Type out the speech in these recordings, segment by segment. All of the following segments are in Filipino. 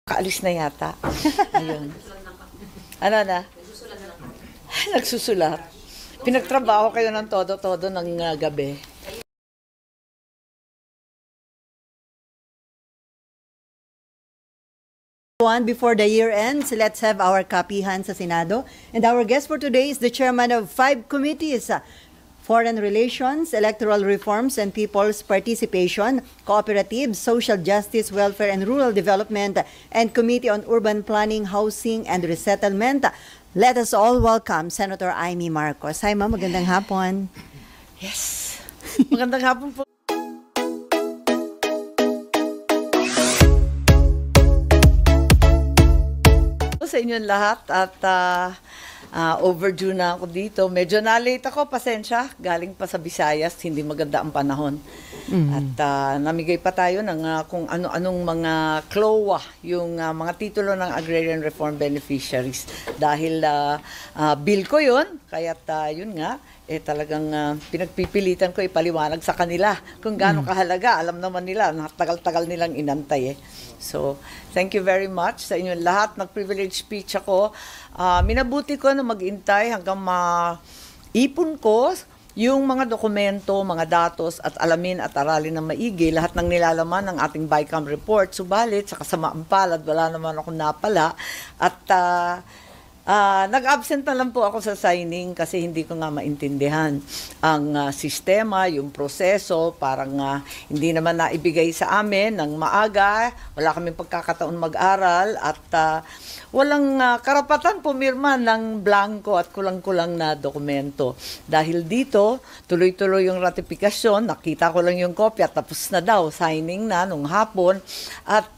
Kaalis na yata. Ayun. Ano na? Nagsusulat. Pinagtrabaho kayo ng todo-todo ng gabi. Before the year ends, let's have our kapihan sa Senado. And our guest for today is the chairman of 5 committees: Foreign Relations, Electoral Reforms and People's Participation, Cooperatives, Social Justice, Welfare and Rural Development, and Committee on Urban Planning, Housing and Resettlement. Let us all welcome Senator Amy Marcos. Hi ma'am, magandang hapon. Yes. Magandang hapon po. Sa inyong lahat at overdue na ako dito. Medyo na-late ako, pasensya. Galing pa sa Visayas, hindi maganda ang panahon. At namigay pa tayo ng kung ano-anong mga CLOA, yung mga titulo ng Agrarian Reform Beneficiaries. Dahil bill ko yun, kaya't yun nga, talagang pinagpipilitan ko ipaliwanag sa kanila kung gaano kahalaga. Alam naman nila, tagal-tagal nilang inantay So, thank you very much sa inyong lahat. Nag-privilege speech ako. Minabuti ko na mag-intay hanggang maipon ko yung mga dokumento, mga datos at alamin at aralin ng maigi lahat ng nilalaman ng ating BICAM report. Subalit, sa kasamaang palad, wala naman akong napala. At nag-absent na lang po ako sa signing kasi hindi ko nga maintindihan ang sistema, yung proseso. Parang hindi naman naibigay sa amin ng maaga. Wala kaming pagkakataon mag-aral at walang karapatan pumirma ng blanco at kulang-kulang na dokumento. Dahil dito, tuloy-tuloy yung ratifikasyon. Nakita ko lang yung kopya, tapos na daw, signing na nung hapon. At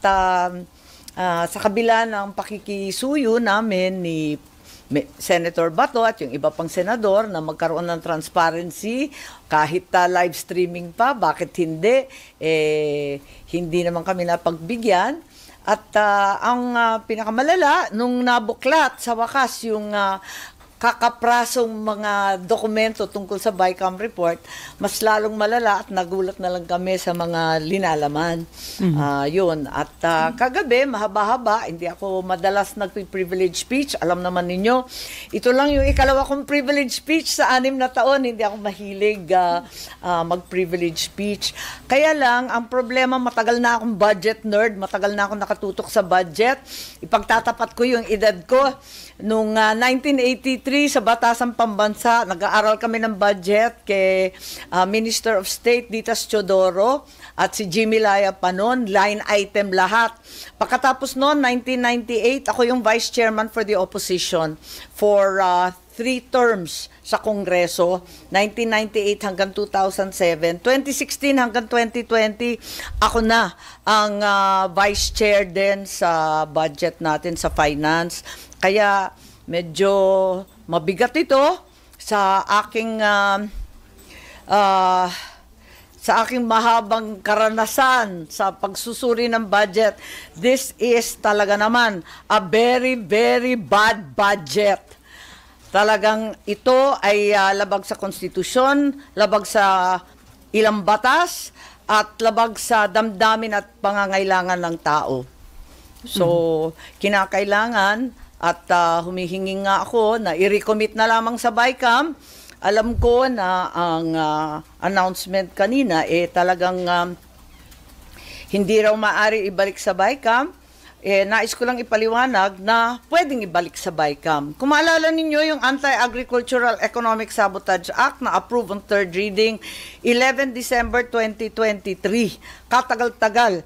sa kabila ng pakikisuyo namin ni Senator Bato at yung iba pang senador na magkaroon ng transparency kahit live streaming pa, bakit hindi? Hindi naman kami napagbigyan. At ang pinakamalala, nung nabuklat sa wakas yung kakaprasong mga dokumento tungkol sa BICAM report, mas lalong malala at nagulat na lang kami sa mga linalaman. Yun. At kagabi, mahaba-haba, hindi ako madalas nag-privilege speech. Alam naman ninyo, ito lang yung ikalawa kong privilege speech sa 6 na taon. Hindi ako mahilig mag-privilege speech. Kaya lang, ang problema, matagal na akong budget nerd, matagal na akong nakatutok sa budget. Ipagtatapat ko yung edad ko. Noong 1983 sa Batasang Pambansa, nag-aaral kami ng budget kay Minister of State Ditas Teodoro at si Jimmy Laya pa noon, line item lahat. Pagkatapos noon, 1998, ako yung Vice Chairman for the Opposition for 3 terms sa Kongreso, 1998 hanggang 2007. 2016 hanggang 2020, ako na ang Vice Chair din sa budget natin sa finance. Kaya medyo mabigat ito sa aking mahabang karanasan sa pagsusuri ng budget. This is talaga naman a very, very bad budget. Talagang ito ay labag sa konstitusyon, labag sa ilang batas, at labag sa damdamin at pangangailangan ng tao. So, kinakailangan at humihingi nga ako na i-recommit na lamang sa BICAM. Alam ko na ang announcement kanina talagang hindi raw maaari ibalik sa BICAM. Nais ko lang ipaliwanag na pwedeng ibalik sa BICAM. Kung maalala ninyo yung Anti-Agricultural Economic Sabotage Act na approved on 3rd reading 11 December 2023. Katagal-tagal.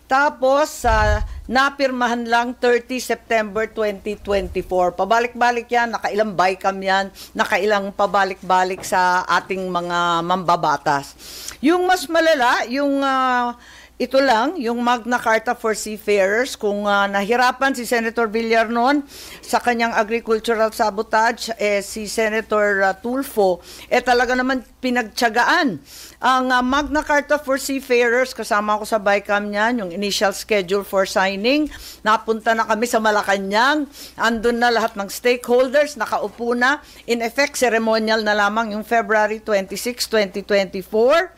Tapos, napirmahan lang 30 September 2024. Pabalik-balik yan, nakailang BICAM yan, nakailang pabalik-balik sa ating mga mambabatas. Yung mas malala, yung ito lang, yung Magna Carta for Seafarers, kung nahirapan si Senator Villar noon sa kanyang agricultural sabotage, si Senator Tulfo, talaga naman pinagtiyagaan. Ang Magna Carta for Seafarers, kasama ko sa BICAM niyan, yung initial schedule for signing, napunta na kami sa Malacanang, andun na lahat ng stakeholders, nakaupo na, in effect, ceremonial na lamang yung February 26, 2024.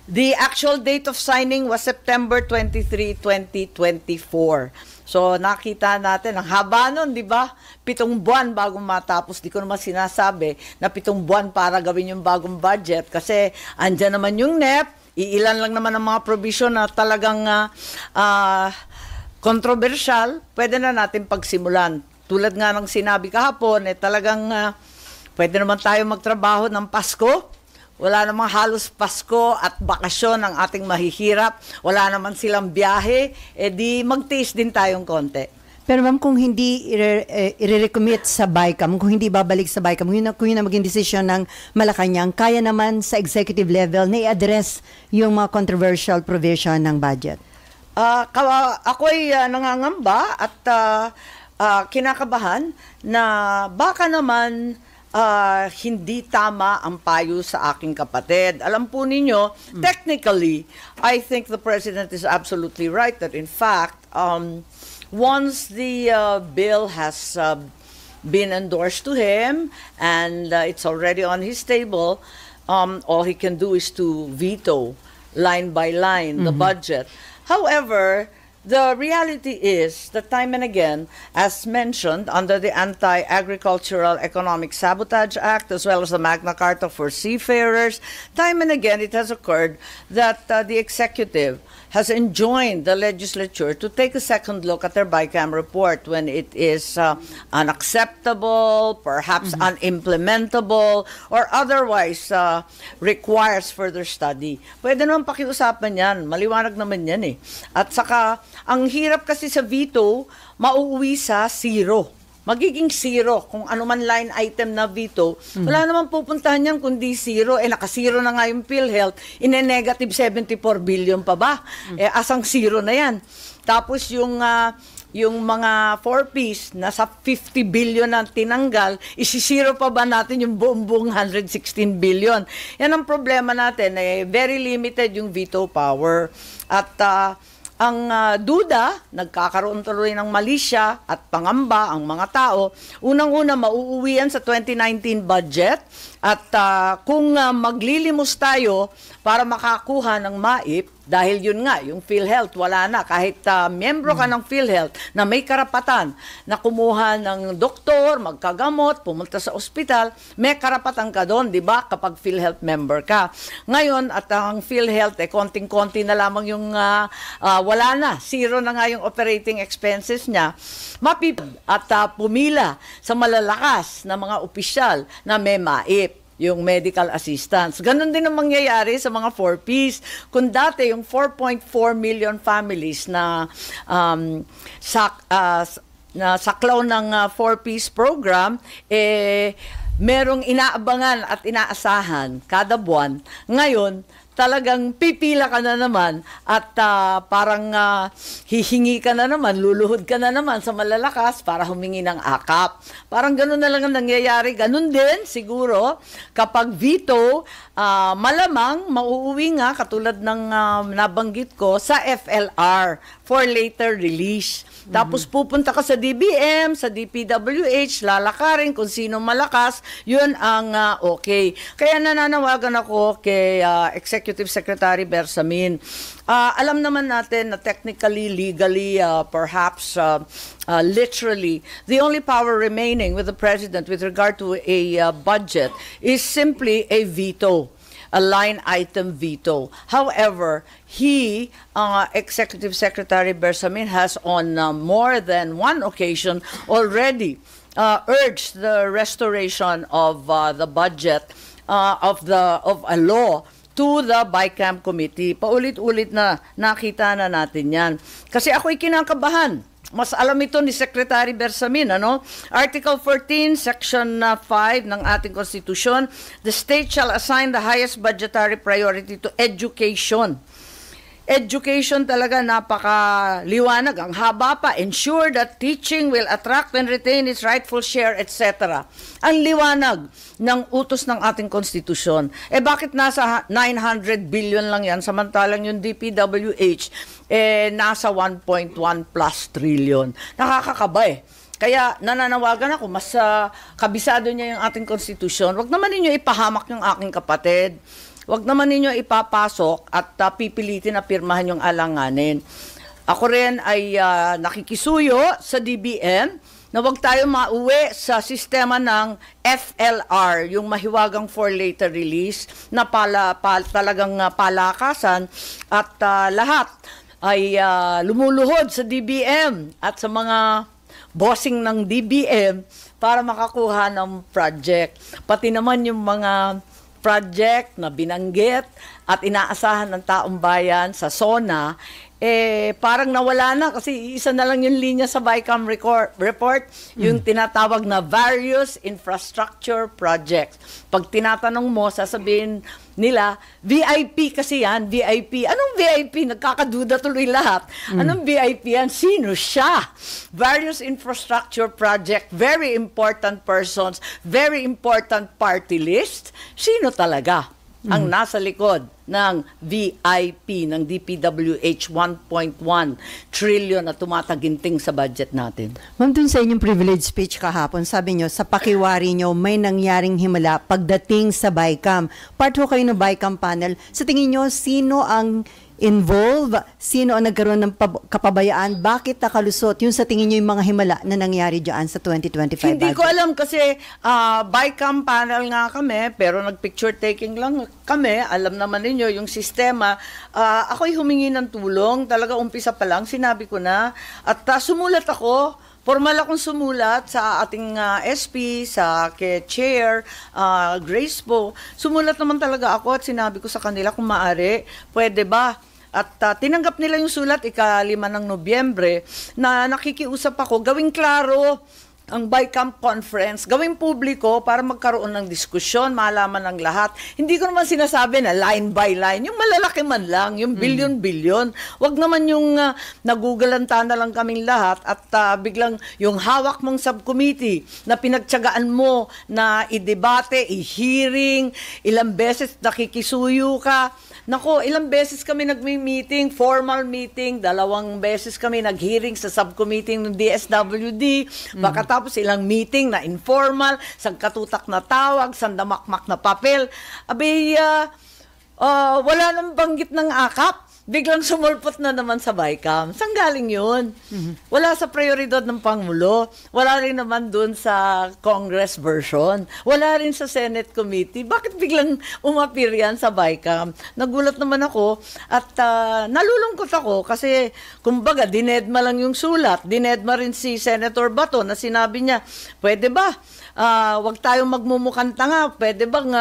The actual date of signing was September 23, 2024. So nakita natin, ang haba nun, di ba? 7 buwan bago matapos. Di ko naman sinasabi na 7 buwan para gawin yung bagong budget kasi andyan naman yung NEP, iilan lang naman ang mga provision na talagang controversial, pwede na natin pagsimulan. Tulad nga ng sinabi kahapon, talagang pwede naman tayo magtrabaho ng Pasko. Wala namang halos Pasko at bakasyon ang ating mahihirap. Wala naman silang biyahe. Di mag-taste din tayong konti. Pero ma'am, kung hindi i-recommit sa BICAM, kung hindi babalik sa BICAM, kung yun na maging desisyon ng Malacanang, kaya naman sa executive level na i-address yung mga controversial provision ng budget? Ako'y nangangamba at kinakabahan na baka naman hindi tama ang payo sa aking kapatid. Alam po ninyo, technically, I think the President is absolutely right that in fact, once the bill has been endorsed to him and it's already on his table, all he can do is to veto line by line the budget. However, the reality is that time and again, as mentioned under the Anti-Agricultural Economic Sabotage Act, as well as the Magna Carta for seafarers, time and again it has occurred that the executive has enjoined the legislature to take a second look at their BICAM report when it is unacceptable, perhaps unimplementable, or otherwise requires further study. Pwede naman pakiusapan yan. Maliwanag naman yan eh. At saka, ang hirap kasi sa veto, mauuwi sa zero. Magiging zero. Kung ano man line item na veto, wala naman pupuntahan yan kundi zero. Naka-zero na nga yung PhilHealth, ine-negative 74 billion pa ba? Asang zero na yan. Tapos yung mga 4Ps, nasa 50 billion na tinanggal, isisiro pa ba natin yung buong 116 billion? Yan ang problema natin. Very limited yung veto power. At ang duda, nagkakaroon tuloy ng malisya at pangamba ang mga tao. Unang-una, mauuwi yan sa 2019 budget. At kung maglilimos tayo para makakuha ng MAIP, dahil yun nga, yung PhilHealth, wala na. Kahit miyembro ka ng PhilHealth na may karapatan na kumuha ng doktor, magkagamot, pumunta sa ospital, may karapatan ka doon, di ba, kapag PhilHealth member ka. Ngayon, at ang PhilHealth, konting-konti na lamang yung wala na. Zero na nga yung operating expenses niya. At pumila sa malalakas na mga opisyal na may MAIP, yung medical assistance. Ganon din ang mangyayari sa mga 4Ps. Kung dati yung 4.4 million families na saklaw ng 4Ps program, merong inaabangan at inaasahan kada buwan. Ngayon, talagang pipila ka na naman at parang hihingi ka na naman, luluhod ka na naman sa malalakas para humingi ng akap. Parang gano'n na lang ang nangyayari. Gano'n din siguro kapag veto, malamang mauuwi nga katulad ng nabanggit ko sa FLR for later release. Tapos pupunta ka sa DBM, sa DPWH, lalakarin kung sino malakas, yun ang okay. Kaya nananawagan ako kay Executive Secretary Bersamin. Alam naman natin na technically, legally, perhaps literally, the only power remaining with the President with regard to a budget is simply a veto. A line item veto. However, Executive Secretary Bersamin has on more than one occasion already urged the restoration of the budget of a law to the BICAM committee. Paulit-ulit na nakita na natin yan. Kasi ako'y kinakabahan. Mas alam ito ni Secretary Bersamin, ano? Article 14, Section 5 ng ating Konstitusyon, the state shall assign the highest budgetary priority to education. Education talaga napakaliwanag. Ang haba pa, ensure that teaching will attract and retain its rightful share, etc. Ang liwanag ng utos ng ating konstitusyon. Bakit nasa 900 billion lang yan, samantalang yung DPWH, nasa 1.1 plus trillion. Nakakakaba Kaya nananawagan ako, mas kabisado niya yung ating konstitusyon. Wag naman ninyo ipahamak yung aking kapatid. wag naman ninyo ipapasok at pipilitin na pirmahan yung alanganin. Ako rin ay nakikisuyo sa DBM na wag tayo mauwi sa sistema ng FLR, yung mahiwagang for later release, na talagang palakasan at lahat ay lumuluhod sa DBM at sa mga bossing ng DBM para makakuha ng project. Pati naman yung mga project na binanggit at inaasahan ng taong bayan sa SONA, parang nawala na kasi isa na lang yung linya sa BICAM report, yung tinatawag na various infrastructure projects. Pag tinatanong mo, sasabihin nila, VIP kasi yan, VIP. Anong VIP? Nagkakaduda tuloy lahat. Anong VIP yan? Sino siya? Various infrastructure project, very important persons, very important party list. Sino talaga ang nasa likod ng VIP ng DPWH 1.1 trillion na tumataginting sa budget natin? Ma'am, dun sa inyong privilege speech kahapon, sabi nyo, sa pakiwari nyo, may nangyaring himala pagdating sa BICAM. Part ho kayo ng BICAM panel. Sa tingin nyo, sino ang involved? Sino ang nagkaroon ng kapabayaan? Bakit nakalusot? Yung sa tingin nyo yung mga himala na nangyari dyan sa 2025 Hindi budget? ko alam kasi BICAM panel nga kami, pero nag-picture taking lang kami. Alam naman ninyo yung sistema. Ako'y humingi ng tulong. Talaga umpisa pa lang, sinabi ko na. At sumulat ako. Formal akong sumulat sa ating SP, sa Chair, Grace po. Sumulat naman talaga ako at sinabi ko sa kanila kung maaari, pwede ba? At tinanggap nila yung sulat ika-5 ng Nobyembre na nakikiusap ako, gawing klaro ang BICAM conference, gawing publiko para magkaroon ng diskusyon, malaman ng lahat. Hindi ko naman sinasabi na line by line, yung malalaki man lang, yung bilyon-bilyon. Wag naman yung nagugalanta na lang kaming lahat at biglang yung hawak mong subcommittee na pinagtyagaan mo na i-debate, i-hearing, ilang beses nakikisuyo ka. Nako, ilang beses kami nagmi-meeting, formal meeting, 2 beses kami nag-hearing sa subcommittee ng DSWD, baka tapos ilang meeting na informal, sangkatutak na tawag, sandamakmak na papel. Abay, wala nang banggit ng akap. Biglang sumulpot na naman sa BICAM. Saan galing yun? Wala sa prioridad ng Pangulo. Wala rin naman dun sa Congress version. Wala rin sa Senate Committee. Bakit biglang umapir yan sa BICAM? Nagulat naman ako at nalulungkot ako kasi kumbaga dinedma lang yung sulat. Dinedma rin si Senator Bato na sinabi niya, pwede ba? Wag tayong magmumukhang tanga. Pwede bang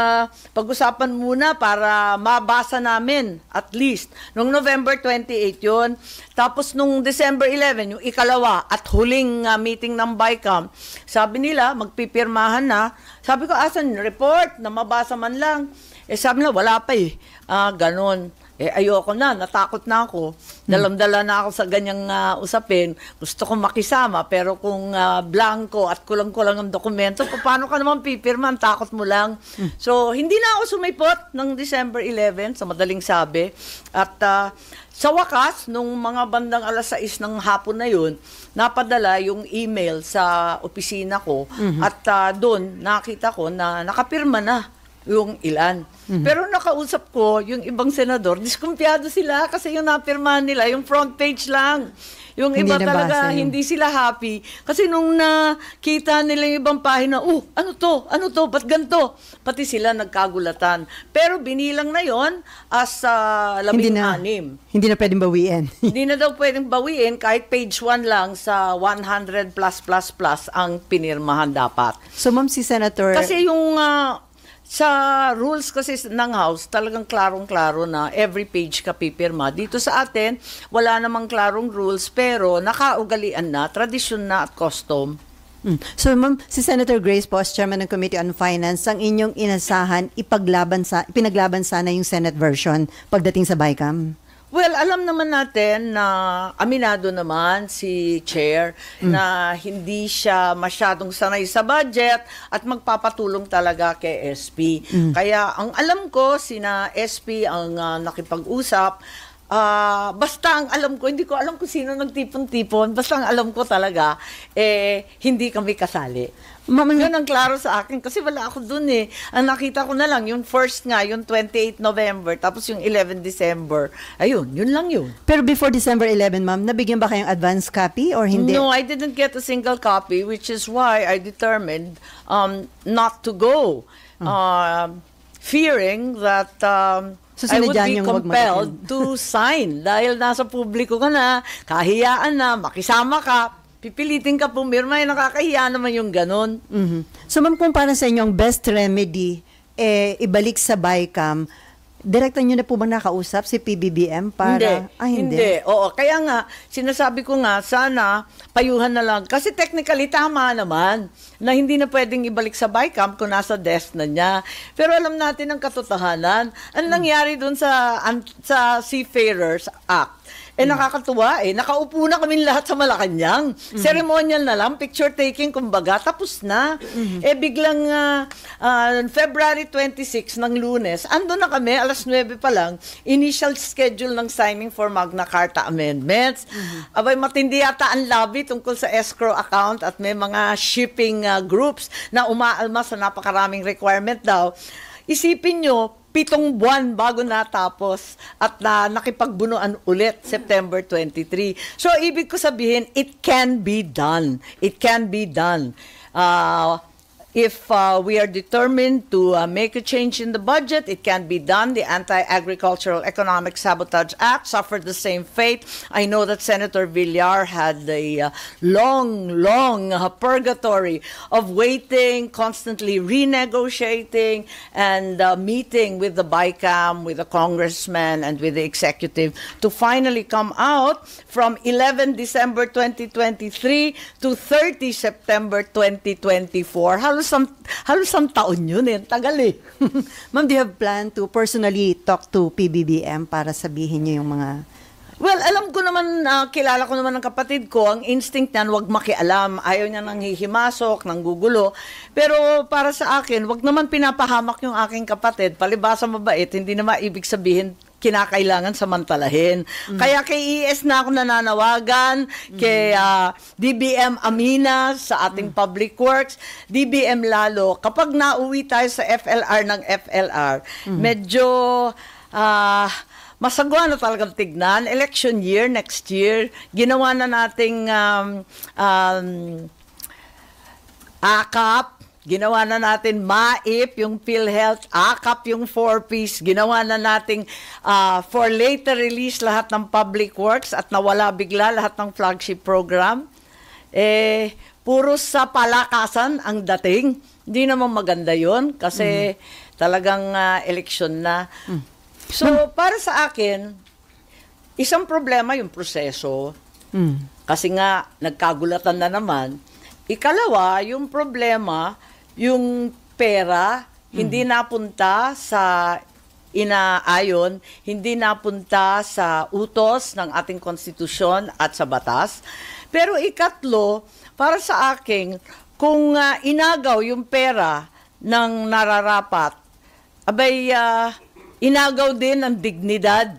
pag-usapan muna para mabasa namin at least. Nung November 28 yun. Tapos nung December 11, yung ikalawa at huling meeting ng BICAM, sabi nila, magpipirmahan na. Sabi ko, asan report na mabasa man lang? Sabi nila, wala pa eh. Ganon. Ayoko na, natakot na ako. Dalam-dala na ako sa ganyang usapin. Gusto kong makisama, pero kung blanco at kulang-kulang ang dokumento, paano ka naman pipirma? Takot mo lang. So, hindi na ako sumipot ng December 11, sa madaling sabi. At sa wakas, nung mga bandang 6:00 ng hapon na yun, napadala yung email sa opisina ko. At doon, nakita ko na nakapirma na yung ilan. Pero nakausap ko yung ibang senador, diskumpiyado sila kasi yung napirmahan nila, yung front page lang. Yung iba talaga, hindi sila happy. Kasi nung nakita nila yung ibang pahina, ano to? Ano to? Ba't ganito? Pati sila nagkagulatan. Pero binilang na yon as 16. Hindi na pwedeng bawiin. Hindi na daw pwedeng bawiin kahit page 1 lang sa 100 plus ang pinirmahan dapat. So, Ma'am, si Senator... Kasi yung... sa rules kasi ng House, talagang klarong-klaro na every page ka pipirma. Dito sa atin, wala namang klarong rules, pero nakaugalian na, tradisyon na at custom. So, Ma'am, si Senator Grace po, as Chairman ng Committee on Finance, ang inyong inasahan, pinaglaban sana yung Senate version pagdating sa BICAM? Well, alam naman natin na aminado naman si Chair na hindi siya masyadong sanay sa budget at magpapatulong talaga kay SP. Kaya ang alam ko, sina SP ang nakipag-usap basta ang alam ko, hindi ko alam kung sino nagtipon-tipon, basta ang alam ko talaga, hindi kami kasali. Yun ang klaro sa akin kasi wala ako dun eh. Ang nakita ko na lang, yung first nga, yung 28 November, tapos yung 11 December. Ayun, yun lang yun. Pero before December 11, ma'am, nabigyan ba kayong advance copy or hindi? No, I didn't get a single copy, which is why I determined not to go. Fearing that So, I would sinadya be niyong wag compelled to sign dahil nasa publiko ka na, kahiyaan na, makisama ka, pipilitin ka pumirma, nakakahiya naman yung ganun. So ma'am, kung para sa inyo ang best remedy, ibalik sa BICAM, direkta nyo na po ba nakausap si PBBM para... Hindi. Oo, kaya nga, sinasabi ko nga, sana payuhan na lang. Kasi technically, tama naman na hindi na pwedeng ibalik sa BICAM kung nasa desk na niya. Pero alam natin ang katotohanan. Ang nangyari dun sa Seafarers Act, nakakatuwa nakaupo na kami lahat sa Malacanang. Ceremonial na lang, picture taking kumbaga, tapos na. Biglang February 26 ng Lunes, ando na kami, alas 9 pa lang, initial schedule ng signing for Magna Carta amendments. Abay, matindi yata ang lobby tungkol sa escrow account at may mga shipping groups na umaalma sa napakaraming requirement daw. Isipin nyo, 7 buwan bago natapos at nakipagbunuan ulit September 23. So, ibig ko sabihin, it can be done. It can be done. If we are determined to make a change in the budget, it can be done. The Anti-Agricultural Economic Sabotage Act suffered the same fate. I know that Senator Villar had a long purgatory of waiting, constantly renegotiating, and meeting with the BICAM, with the congressman, and with the executive to finally come out from 11 December 2023 to 30 September 2024. Halos ang taon yun tagal Ma'am, do you have plan to personally talk to PBBM para sabihin niyo yung mga... Well, alam ko naman, kilala ko naman ng kapatid ko, ang instinct niyan, wag makialam. Ayaw niya nang hihimasok, nang gugulo. Pero para sa akin, wag naman pinapahamak yung aking kapatid. Palibasa mabait, hindi naman ibig sabihin kinakailangan samantalahin. Kaya kay ES na ako nananawagan, kay DBM Amina sa ating Public Works, DBM lalo, kapag nauwi tayo sa FLR ng FLR, medyo masagwa na talagang tignan. Election year, next year, ginawa na nating AKAP, ginawa na natin MAIP, yung PhilHealth, AKAP, yung 4-piece, ginawa na nating for later release lahat ng Public Works at nawala bigla lahat ng flagship program. Puro sa palakasan ang dating. Hindi naman maganda yon kasi talagang eleksyon na. So, para sa akin, isang problema yung proseso. Kasi nga, nagkagulatan na naman. Ikalawa, yung problema, yung pera, hindi napunta sa inaayon, hindi napunta sa utos ng ating konstitusyon at sa batas. Pero ikatlo, para sa akin, kung inagaw yung pera ng nararapat, abay, inagaw din ang dignidad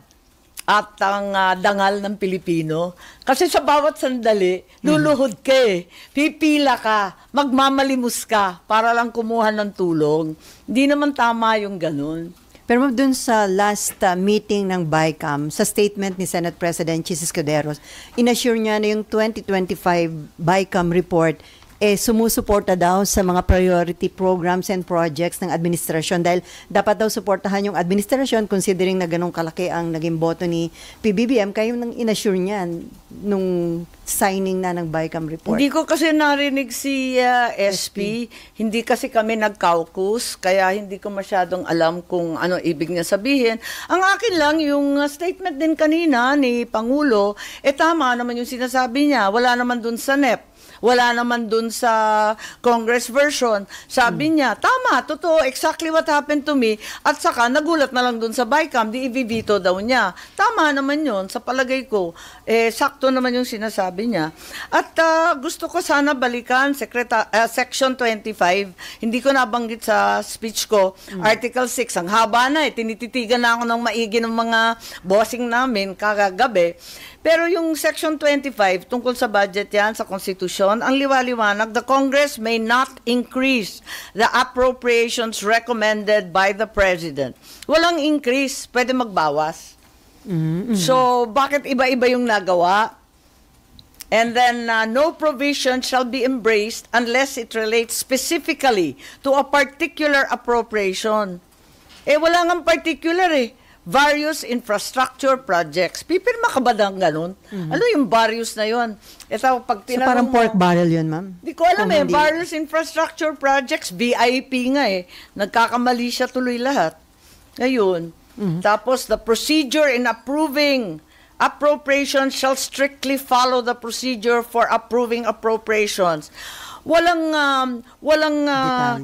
at ang dangal ng Pilipino. Kasi sa bawat sandali, luluhod ka pipila ka, magmamalimos ka para lang kumuha ng tulong. Hindi naman tama yung ganun. Pero dun sa last meeting ng BICAM, sa statement ni Senate President Chis Escuderos, inassure niya na yung 2025 BICAM report sumusuporta daw sa mga priority programs and projects ng administrasyon dahil dapat daw suportahan yung administrasyon considering na ganong kalaki ang naging boto ni PBBM. Kayo nang inassure niya nung signing na ng BICAM report. Hindi ko kasi narinig si SP. Hindi kasi kami nag-caucus, kaya hindi ko masyadong alam kung ano ibig niya sabihin. Ang akin lang, yung statement din kanina ni Pangulo, tama naman yung sinasabi niya. Wala naman dun sa NEP. Wala naman dun sa Congress version. Sabi niya, tama, totoo, exactly what happened to me. At saka, nagulat na lang dun sa BICAM, di i-veto daw niya. Tama naman yun, sa palagay ko. Sakto naman yung sinasabi niya. At gusto ko sana balikan, Section 25. Hindi ko nabanggit sa speech ko. Article 6, ang haba na tinititigan na ako ng maigi ng mga bossing namin kagagabi. Pero yung Section 25, tungkol sa budget yan, sa Constitution, ang liwaliwanag, the Congress may not increase the appropriations recommended by the President. Walang increase, pwede magbawas. So, bakit iba-iba yung nagawa? And then, no provision shall be embraced unless it relates specifically to a particular appropriation. Wala nga particular various infrastructure projects. Pipirma ka ba ng ganun? Ano yung various na yun? Ito, pag So parang pork barrel yun, ma'am? Di ko alam various infrastructure projects, VIP nga Nagkakamali siya tuloy lahat. Ngayon, tapos the procedure in approving appropriations shall strictly follow the procedure for approving appropriations. Walang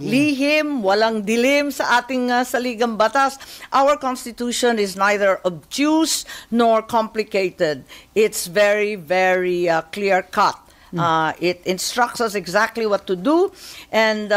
lihim, walang dilim sa ating saligang batas. Our Constitution is neither obtuse nor complicated. It's very, very clear-cut. It instructs us exactly what to do, and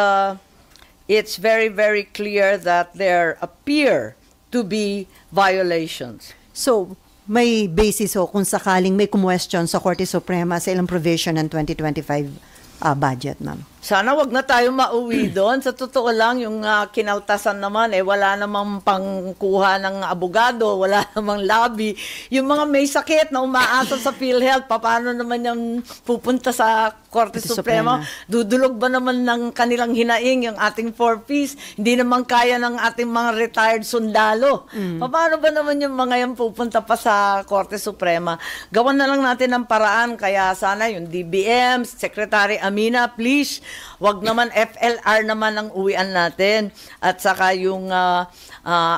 it's very, very clear that there appear to be violations. So, may basis kung sakaling may kumwestiyon sa Korte Suprema sa ilang provision ng 2025 budget, ma'am. Sana wag na tayo mauwi doon. Sa totoo lang, yung kinautasan naman, wala namang pangkuha ng abogado, wala namang lobby. Yung mga may sakit na umaasa sa PhilHealth, paano naman yung pupunta sa Korte Suprema? Dudulog ba naman ng kanilang hinaing yung ating 4 Ps? Hindi naman kaya ng ating mga retired sundalo. Paano ba naman yung mga yan pupunta pa sa Korte Suprema? Gawan na lang natin ng paraan. Kaya sana yung DBM, Secretary Amina, please, wag naman FLR naman ang uwian natin. At saka yung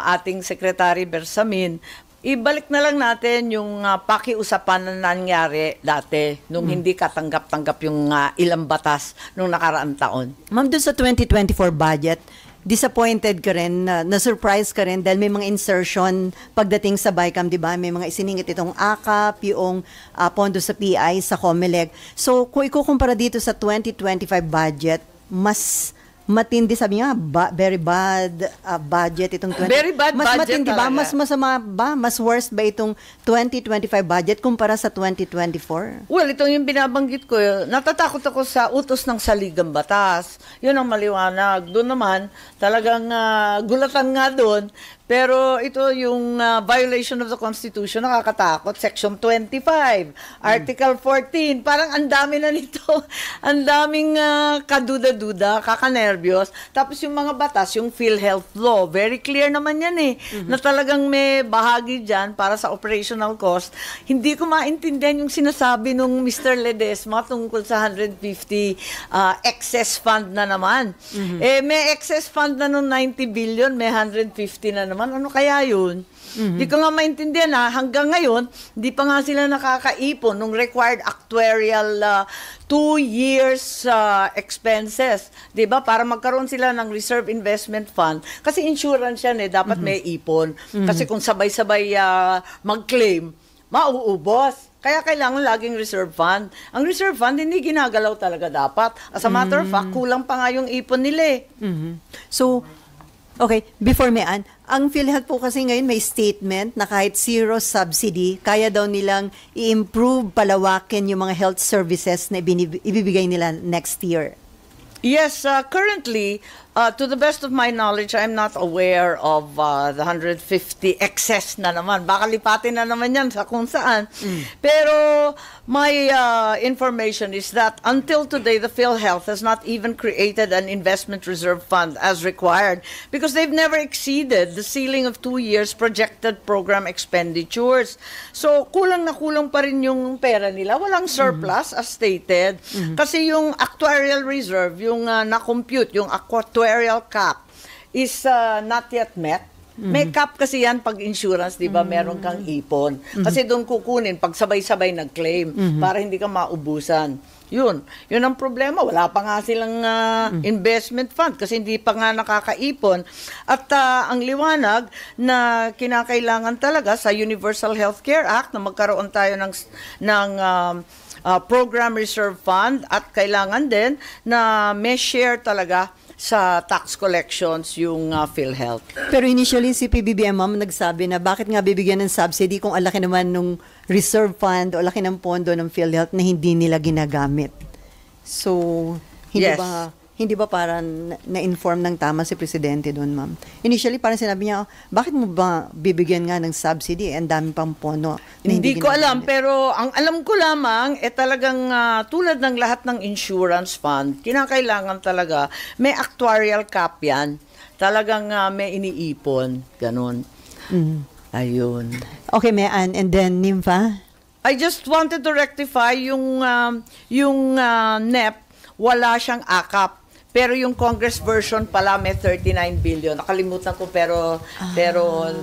ating Secretary Bersamin, ibalik na lang natin yung pakiusapan na nangyari dati nung hindi katanggap-tanggap yung ilang batas nung nakaraang taon. Ma'am, doon sa 2024 budget, disappointed ka rin, na-surprise ka rin dahil may mga insertion pagdating sa BICAM, di ba? May mga isiningit itong AKAP, yung pondo sa PI, sa COMELEC. So, kung ikukumpara dito sa 2025 budget, mas matindi, sabi nga, very bad budget itong 20. Very bad mas budget matindi ba? talaga. Mas masama ba? Mas worst ba itong 2025 budget kumpara sa 2024? Well, ito yung binabanggit ko. Natatakot ako sa utos ng saligang batas. Yun ang maliwanag. Doon naman, talagang gulatan nga doon. Pero ito yung violation of the Constitution, nakakatakot. Section 25, Article 14, parang ang dami na nito. Ang daming kaduda-duda, kakanervyos. Tapos yung mga batas, yung PhilHealth law, very clear naman yan na talagang may bahagi dyan para sa operational cost. Hindi ko maintindihan yung sinasabi nung Mr. Ledesma tungkol sa 150 excess fund na naman. May excess fund na nung 90 billion, may 150 na naman. Ano kaya yun? Hindi ko nga maintindihan hanggang ngayon, hindi pa nga sila nakakaipon ng required actuarial 2 years expenses. Diba? Para magkaroon sila ng reserve investment fund. Kasi insurance yan dapat may ipon. Kasi kung sabay-sabay mag-claim, mauubos. Kaya kailangan laging reserve fund. Ang reserve fund, hindi ginagalaw talaga dapat. As a matter of fact, kulang pa nga yung ipon nila So, okay, before may ang PhilHealth po kasi ngayon may statement na kahit zero subsidy, kaya daw nilang i-improve, palawakin yung mga health services na ibibigay nila next year. Yes, currently, to the best of my knowledge, I'm not aware of the 150 excess na naman. Baka lipatin na naman yan sa kung saan. Pero my information is that until today, the PhilHealth has not even created an investment reserve fund as required because they've never exceeded the ceiling of 2 years projected program expenditures. So, kulang na kulang pa rin yung pera nila. Walang surplus as stated. Kasi yung actuarial reserve, yung na-compute, yung actuarial cap is not yet met. May cap kasi yan pag insurance, di ba? Meron kang ipon. Kasi doon kukunin pag sabay-sabay nag-claim para hindi ka maubusan. Yun ang problema. Wala pa nga silang investment fund kasi hindi pa nga nakakaipon. At ang liwanag na kinakailangan talaga sa Universal Healthcare Act na magkaroon tayo ng program reserve fund at kailangan din na may share talaga sa tax collections yung PhilHealth. Pero initially, si PBBM, ma'am, nagsabi na bakit nga bibigyan ng subsidy kung alaki naman nung reserve fund o laki ng pondo ng PhilHealth na hindi nila ginagamit. So, Yes. hindi ba parang na-inform ng tama si Presidente doon, ma'am? Initially, parang sinabi niya, bakit mo ba bibigyan nga ng subsidy? Ang dami pang pondo. Na Hindi ko alam, ginagamit. pero ang alam ko lamang, talagang tulad ng lahat ng insurance fund, kinakailangan talaga, may actuarial cap yan. Talagang may iniipon. Ganun. Ayun. Okay, Mayan. And then, Nympha? I just wanted to rectify yung NEP, wala siyang akap. Pero yung Congress version pala may 39 billion. Nakalimutan ko pero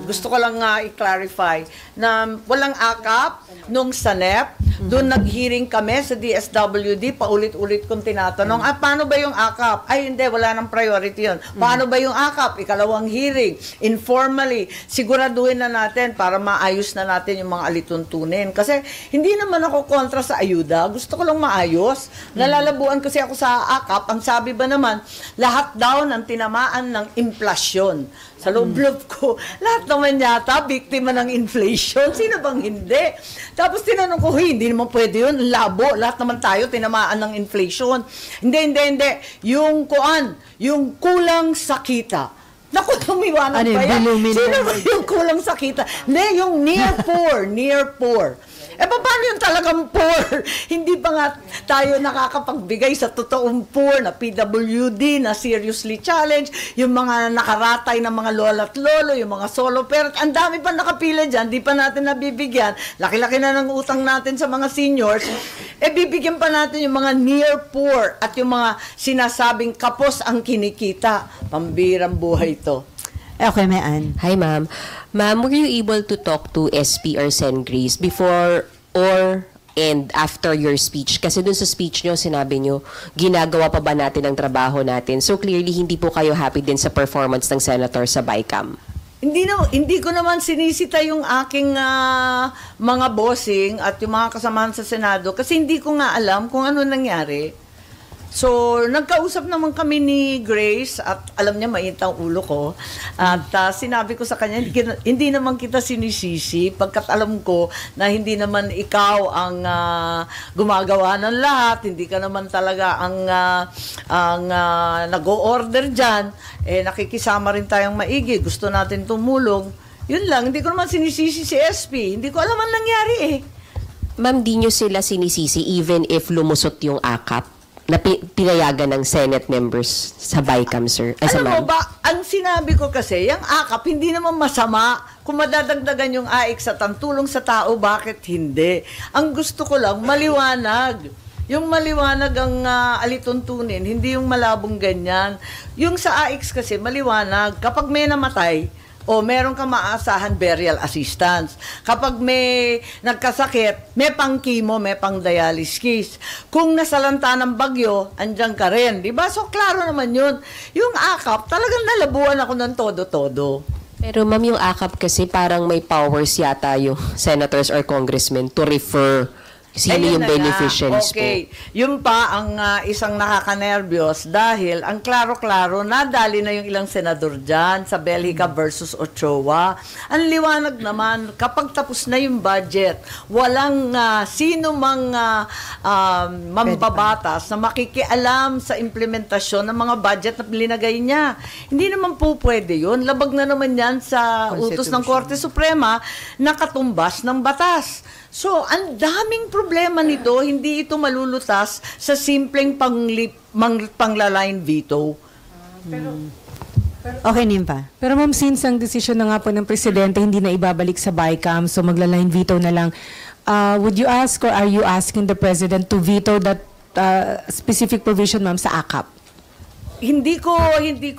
gusto ko lang i-clarify na walang akap nung sa NEP. Doon nag-hearing kami sa DSWD, paulit-ulit kong tinatanong, paano ba yung akap? Ay hindi, wala nang priority yun. Paano ba yung akap? Ikalawang hearing, informally, siguraduhin na natin para maayos na natin yung mga alituntunin. Kasi hindi naman ako kontra sa ayuda. Gusto ko lang maayos. Nalalabuan kasi ako sa akap. Ang sabi ba naman, lahat daw ng tinamaan ng inflasyon. Sa loob-loob ko, lahat naman yata biktima ng inflation. Sino bang hindi? Tapos tinanong ko, hindi naman pwede yun. Labo, lahat naman tayo tinamaan ng inflation. Hindi. Yung kulang sa kita. Naku, tumiwanag pa yan. Sino ba yung kulang sa kita? Hindi, yung near poor. Paano yung talagang poor? Hindi pa nga tayo nakakapagbigay sa totoong poor na PWD, na seriously challenged, yung mga nakaratay na mga lola at lolo, yung mga solo parent, ang dami pa nakapila dyan, di pa natin nabibigyan. Laki-laki na ng utang natin sa mga seniors. Bibigyan pa natin yung mga near poor at yung mga sinasabing kapos ang kinikita. Pambirang buhay ito. Okay, Mayan. Hi, ma'am. Ma'am, were you able to talk to SP or Sen. Grace before or and after your speech? Kasi dun sa speech nyo, sinabi nyo, ginagawa pa ba natin ang trabaho natin? So clearly, hindi po kayo happy din sa performance ng senator sa BICAM. Hindi ko naman sinisita yung aking mga bossing at yung mga kasamahan sa Senado kasi hindi ko nga alam kung ano nangyari. So, nagkausap naman kami ni Grace at alam niya mainit ang ulo ko. At sinabi ko sa kanya, hindi naman kita sinisisi pagkat alam ko na hindi naman ikaw ang gumagawa ng lahat. Hindi ka naman talaga ang nag-o-order dyan. Nakikisama rin tayong maigi. Gusto natin tumulong. Yun lang, hindi ko naman sinisisi si SP. Hindi ko alam ang nangyari Ma'am, di nyo sila sinisisi even if lumusot yung akap na pinayagan ng Senate members sa BICAM, sir? Alam mo ba, ang sinabi ko kasi, yung akap, hindi naman masama. Kung madadagdagan yung AIC sa tangtulong sa tao, bakit hindi? Ang gusto ko lang, maliwanag. Yung maliwanag ang alituntunin, hindi yung malabong ganyan. Yung sa AIC kasi, maliwanag. Kapag may namatay, meron kang maasahan burial assistance. Kapag may nagkasakit, may pang-chemo, may pang-dialysis. Kung nasalanta ng bagyo, andyan ka rin. Diba? So, klaro naman yun. Yung akap, talagang nalabuan ako ng todo-todo. Pero ma'am, yung akap kasi parang may powers yata yung senators or congressmen to refer sino yung beneficiaries po. Okay. Yun pa ang isang nakakanervyos dahil ang klaro-klaro, nadali na yung ilang senador dyan sa Belgica versus Ochoa. Ang liwanag naman, kapag tapos na yung budget, walang sino mang mambabatas na makikialam sa implementasyon ng mga budget na linagay niya. Hindi naman po pwede yun. Labag na naman yan sa utos ng Korte Suprema na katumbas ng batas. So, ang daming problema nito, hindi ito malulutas sa simpleng panglaline veto. Okay, Nympha. Pero ma'am, since ang desisyon na nga po ng Presidente hindi na ibabalik sa BICAM, so magla-line veto na lang, would you ask or are you asking the President to veto that specific provision, ma'am, sa AKAP? Hindi ko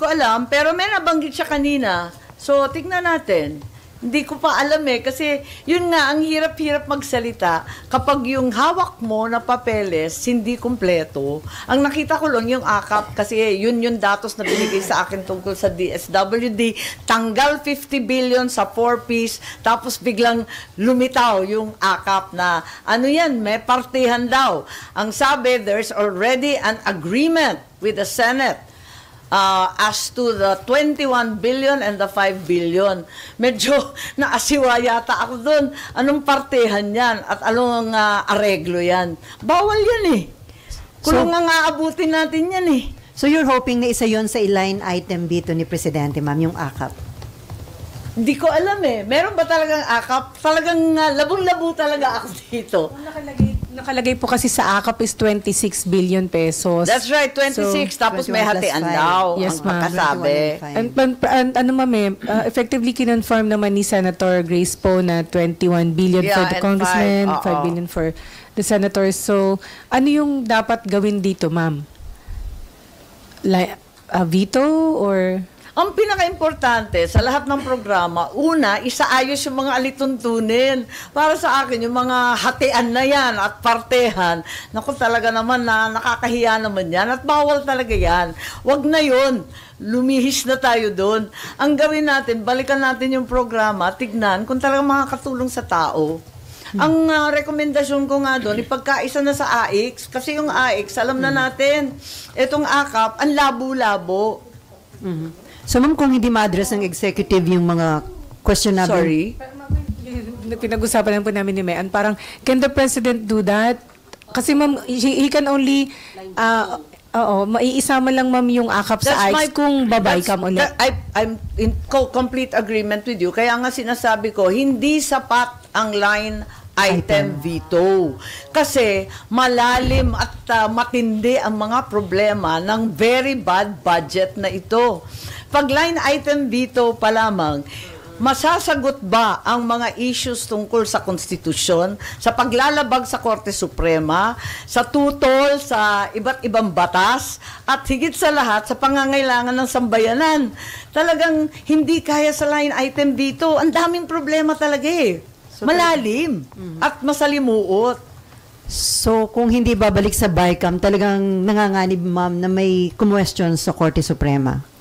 alam, pero may nabanggit siya kanina. So, tignan natin. Hindi ko pa alam kasi yun nga, ang hirap-hirap magsalita kapag yung hawak mo na papeles hindi kumpleto. Ang nakita ko lang yung AKAP kasi yun yung datos na binigay sa akin tungkol sa DSWD. Tanggal 50 billion sa 4-piece, tapos biglang lumitaw yung AKAP na ano yan, may partihan daw. Ang sabi, there's already an agreement with the Senate as to the 21 billion and the 5 billion. Medyo naasiwa yata ako doon. Anong partihan yan at anong areglo yan? Bawal yan Kulong nga aabutin natin yan So you're hoping na isa yon sa line item dito ni Presidente, ma'am, yung AKAP? Hindi ko alam Meron ba talagang AKAP? Talagang labong-labo talaga ako dito. Nakalagay po kasi sa AKAP is 26 billion pesos. That's right, 26. Tapos may 21 plus hatian 5. daw Yes, ang ma'am. pagkasabi. And ano ma'am, effectively kinonfirm naman ni Senator Grace Poe na 21 billion Yeah, for the and congressman, 5 5 billion for the senators. So, ano yung dapat gawin dito, ma'am? Like, veto or... Ang pinaka-importante sa lahat ng programa, una, isaayos yung mga alituntunin. Para sa akin, yung mga hatian na yan at partehan, naku talaga naman na nakakahiya naman yan at bawal talaga yan. Wag na yun. Lumihis na tayo doon. Ang gawin natin, balikan natin yung programa, tignan kung talagang makakatulong sa tao. Ang rekomendasyon ko nga doon, ipagkaisa na sa AIX, kasi yung AIX, alam na natin, itong AKAP, ang labo-labo. So ma'am, kung hindi ma-address ng executive yung mga questionable... Sorry? Pinag-usapan lang po namin ni Mayan, parang, can the president do that? Kasi ma'am, he can only, maiisama lang ma'am yung AKAP sa AIX kung babaykam ulit. I'm in complete agreement with you. Kaya nga sinasabi ko, hindi sapat ang line item veto. Kasi malalim at matindi ang mga problema ng very bad budget na ito. Pag line item veto pa lamang, masasagot ba ang mga issues tungkol sa konstitusyon, sa paglalabag sa Korte Suprema, sa tutol sa iba't ibang batas, at higit sa lahat sa pangangailangan ng sambayanan? Talagang hindi kaya sa line item veto. Ang daming problema talaga malalim at masalimuot. So kung hindi babalik sa BICAM, talagang nanganganib, ma'am, na may question sa Korte Suprema?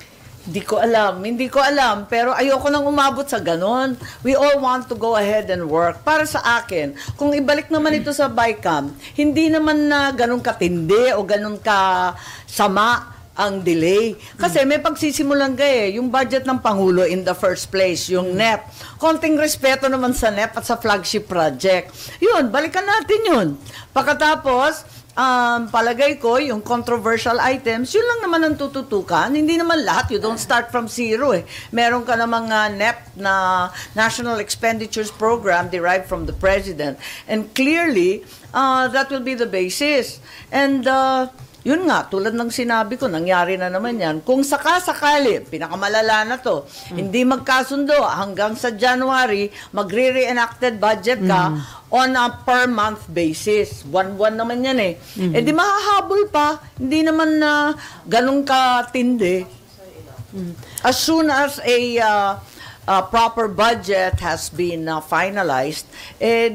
Hindi ko alam, pero ayoko nang umabot sa ganon. We all want to go ahead and work. Para sa akin, kung ibalik naman ito sa BICAM, hindi naman na ganon katindi o ganon kasama ang delay. Kasi may pagsisimulan yung budget ng Pangulo in the first place, yung NEP. Konting respeto naman sa NEP at sa flagship project. Yun, balikan natin yun. Pagkatapos, palagay ko, yung controversial items, yun lang naman ang tututukan. Hindi naman lahat. You don't start from zero Meron ka namang NEP na National Expenditures Program derived from the President. And clearly, that will be the basis. And yun nga, tulad ng sinabi ko, nangyari na naman yan. Kung sakasakali, pinakamalala na to, hindi magkasundo hanggang sa January, magre-reenacted budget ka on a per month basis. Buwan-buwan naman yan Eh di mahahabol pa, hindi naman na ganun katindi. As soon as a proper budget has been finalized,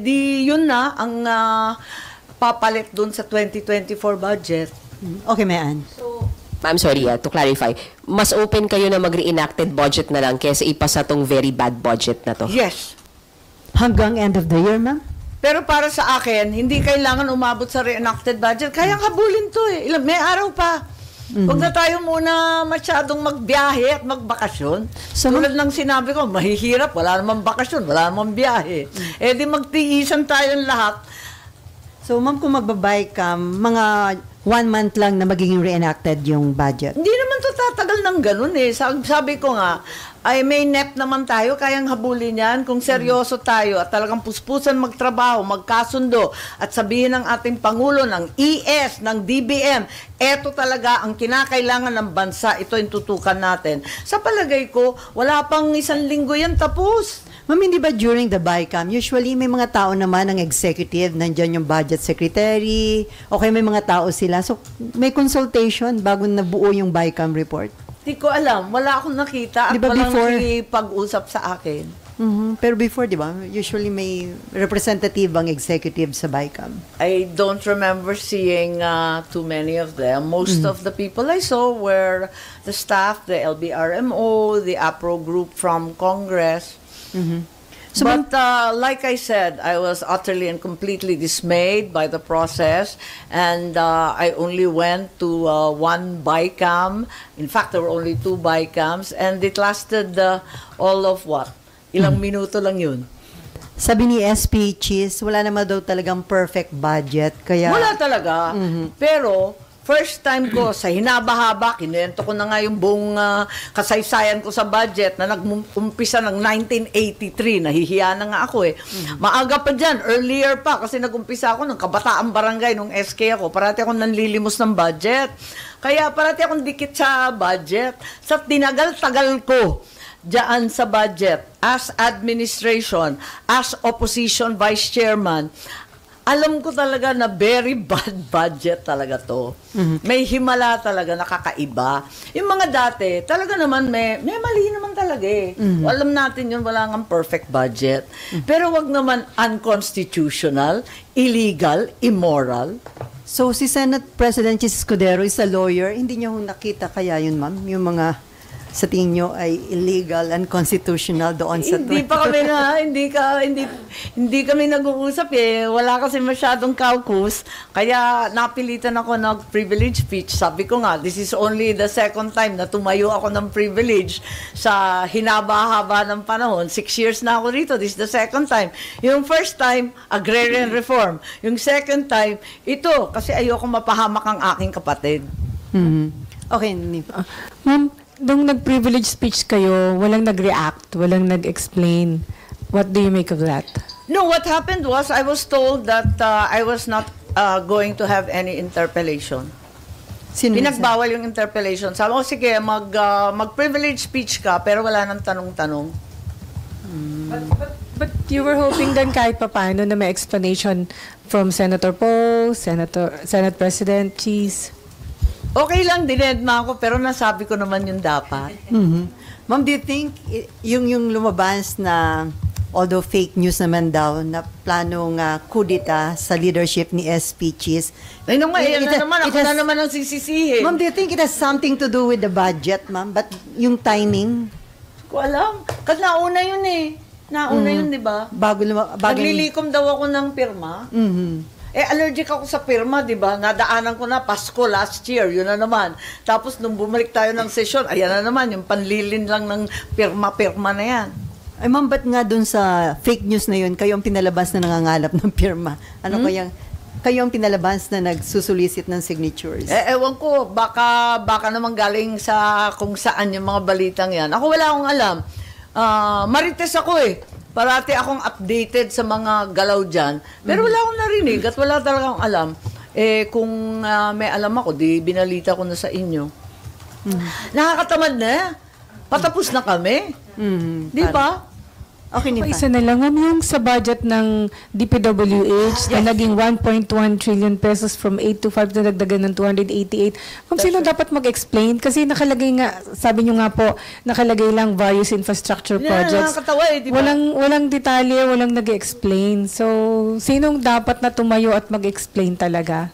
di yun na ang papalit dun sa 2024 budget. Okay, Mayan. Ma'am, sorry to clarify. Mas open kayo na mag-reenacted budget na lang kaysa ipasa tong very bad budget na to? Yes. Hanggang end of the year, ma'am? Pero para sa akin, hindi kailangan umabot sa reenacted budget. Kayang habulin to may araw pa. Huwag na tayo muna masyadong magbiyahe at magbakasyon. So, tulad ng sinabi ko, mahihirap, wala namang bakasyon, wala namang biyahe. Di magtiisan tayong lahat. So, ma'am, kung magbabay ka, mga 1 month lang na magiging reenacted yung budget. Hindi naman to tatagal ng ganun Sabi ko nga, ay may NEP naman tayo, kayang habulin yan. Kung seryoso tayo at talagang puspusan magtrabaho, magkasundo, at sabihin ng ating Pangulo, ng ES, ng DBM, eto talaga ang kinakailangan ng bansa, ito yung tutukan natin. Sa palagay ko, wala pang 1 linggo yan tapos. Ma'am, hindi ba during the BICAM, usually may mga tao naman ng executive, nandyan yung budget secretary, okay, may mga tao sila. So, may consultation bago nabuo yung BICAM report? Hindi ko alam. Wala akong nakita at Di ba walang before- nakipag-usap sa akin. Pero before, di ba, usually may representative ang executive sa BICAM. I don't remember seeing too many of them. Most of the people I saw were the staff, the LBRMO, the APRO group from Congress. So, But like I said, I was utterly and completely dismayed by the process, and I only went to one BICAM. In fact, there were only 2 BICAMs, and it lasted all of what? Ilang minuto lang yun. Sabi ni SP Cheese, wala naman daw talagang perfect budget. Kaya, Wala talaga. Pero, first time ko, sa hinaba-haba, kinuwento ko na nga yung buong kasaysayan ko sa budget na nag-umpisa ng 1983. Nahihiya na nga ako eh. Maaga pa dyan, earlier pa, kasi nag-umpisa ako ng Kabataan Barangay, nung SK ako. Parati akong nanlilimos ng budget. Kaya parati akong dikit sa budget. Sa tinagal-tagal ko, diyan sa budget, as administration, as opposition vice chairman, alam ko talaga na very bad budget talaga to. May himala talaga, nakakaiba. Yung mga dati, talaga naman may mali naman talaga eh. Alam natin yun, wala nga perfect budget. Pero wag naman unconstitutional, illegal, immoral. so si Senate President Cheese Escudero is a lawyer. Hindi niyo nakita kaya yun, ma'am? Yung mga sa tingin nyo ay illegal and constitutional doon sa Hindi pa kami hindi kami nag-uusap eh. Wala kasi masyadong caucus. Kaya napilitan ako nag-privilege speech. Sabi ko nga, this is only the second time na tumayo ako ng privilege sa hinaba-haba ng panahon. 6 years na ako rito. This is the second time. Yung first time, agrarian reform. Yung second time, ito, kasi ayoko mapahamak ang aking kapatid. Okay, Ma'am, nung nag-privilege speech kayo, walang nag-react, walang nag-explain. What do you make of that? No, what happened was I was told that I was not going to have any interpellation. sino Pinagbawal yung interpellation. Sabi ko, sige, mag-privilege speech ka, pero wala nang tanong-tanong. But you were hoping then kahit papaano na may explanation from Senator Poe, Senate President Cheese. Okay lang, dinedma ako, pero nasabi ko naman yung dapat. Ma'am, do you think yung lumabas na although fake news naman daw na planong kudita sa leadership ni SP Cheese? Ay naman, It- yan it- na naman. it Ako na has- naman ang sisisihin. Ma'am, do you think it has something to do with the budget, ma'am? But yung timing, Ko alam. Kasi nauna yun eh. Nauna yun, di ba? bago Naglilikom daw ako ng pirma. Allergic ako sa pirma, di ba? Nadaanan ko na Pasko last year, yun na naman. Tapos nung bumalik tayo ng session, ayan na naman, yung panlilin lang ng pirma-pirma na yan. Ay ma'am, ba't nga dun sa fake news na yun, kayo ang pinalabas na nangangalap ng pirma? Ano kayo ang pinalabas na nagsusulisit ng signatures? Ewan ko, baka naman galing sa kung saan yung mga balitang yan. Ako wala akong alam. Marites ako eh. Parati akong updated sa mga galaw dyan. Pero wala akong narinig at wala talagang alam. Kung may alam ako, di binalita ko na sa inyo. Nakakatamad na. Patapos na kami. Di ba? Okay, O, Nipa. isa na lang, ma'am, yung sa budget ng DPWH na naging 1.1 trillion pesos from 8 to 5 na dagdagan ng 288. Ma'am, sino dapat mag-explain? Kasi nakalagay nga, sabi nyo nga po, nakalagay lang various infrastructure projects. Nakakatawa eh, di ba? Walang detalye, walang nag-explain. So, sinong dapat na tumayo at mag-explain talaga?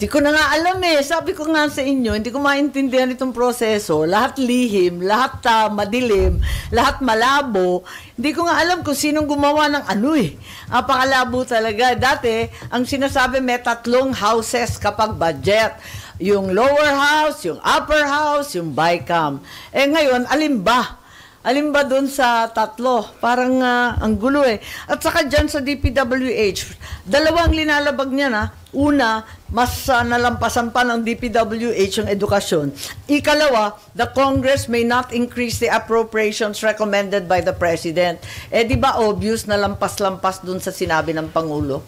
Hindi ko na nga alam eh. Sabi ko nga sa inyo, hindi ko maintindihan itong proseso. Lahat lihim, lahat madilim, lahat malabo. Hindi ko nga alam kung sinong gumawa ng ano eh. Apakalabo talaga. Dati, ang sinasabi may 3 houses kapag budget. Yung lower house, yung upper house, yung BICAM. Ngayon, alin ba? Alin ba dun sa 3? Parang ang gulo eh. At saka dyan sa DPWH, 2 linalabag niya na. Una, mas nalampasan pa ng DPWH yung edukasyon. Ikalawa, the Congress may not increase the appropriations recommended by the President. Di ba obvious na lampas-lampas dun sa sinabi ng Pangulo?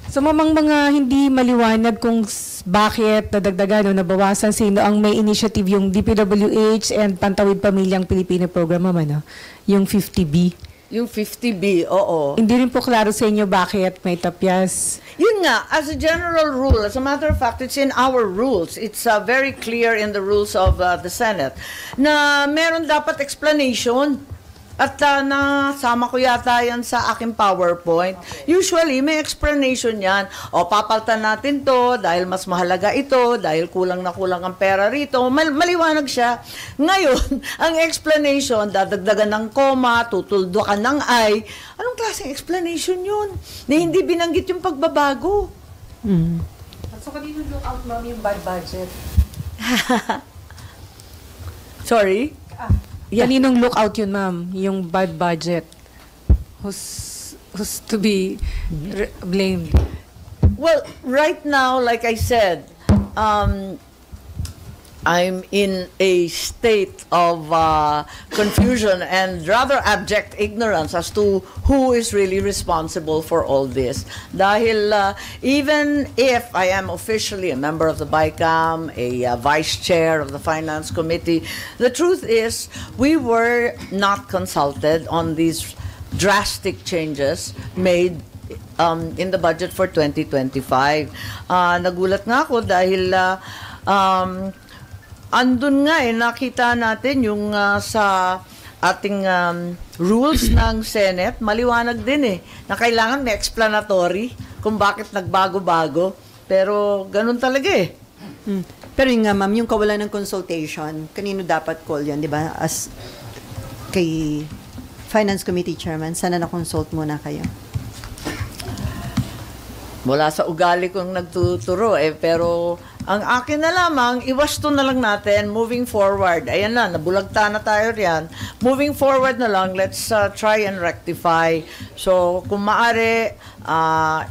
So, mamang mga hindi maliwanag kung bakit nadagdagan o nabawasan, sino ang may initiative, yung DPWH and Pantawid Pamilyang Pilipino Program, ano? Yung 50B. Yung 50B, oo. Hindi rin po klaro sa inyo bakit may tapyas. Yun Yun nga, as a general rule, as a matter of fact, it's in our rules. It's very clear in the rules of the Senate na meron dapat explanation. At nasama ko yata yan sa aking PowerPoint. Usually, may explanation yan. O, papaltan natin to dahil mas mahalaga ito, dahil kulang na kulang ang pera rito. Maliwanag siya. Ngayon, ang explanation, dadagdagan ng comma, tutuldukan ng I. Anong klaseng explanation yun? Na hindi binanggit yung pagbabago. So, kanino look out, ma'am, yung bad budget? Sorry? Yeah. Kaninong lookout yun, ma'am? Yung bad budget? Who's to be blamed? Well, right now, like I said, I'm in a state of confusion and rather abject ignorance as to who is really responsible for all this. Dahil even if I am officially a member of the BICAM, a vice chair of the Finance Committee, the truth is we were not consulted on these drastic changes made in the budget for 2025. Nagulat nga ako dahil andun nga nakita natin yung sa ating rules ng Senate, maliwanag din na kailangan may explanatory kung bakit nagbago-bago. Pero ganun talaga Pero yung nga, ma'am, yung kawalan ng consultation, kanino dapat call yan, di ba? As kay Finance Committee Chairman, sana na-consult muna kayo? Wala sa ugali kong nagtuturo pero ang akin na lamang, iwasto na lang natin moving forward. Ayan na, nabulagta na tayo riyan. Moving forward na lang, let's try and rectify. So, kung maaari,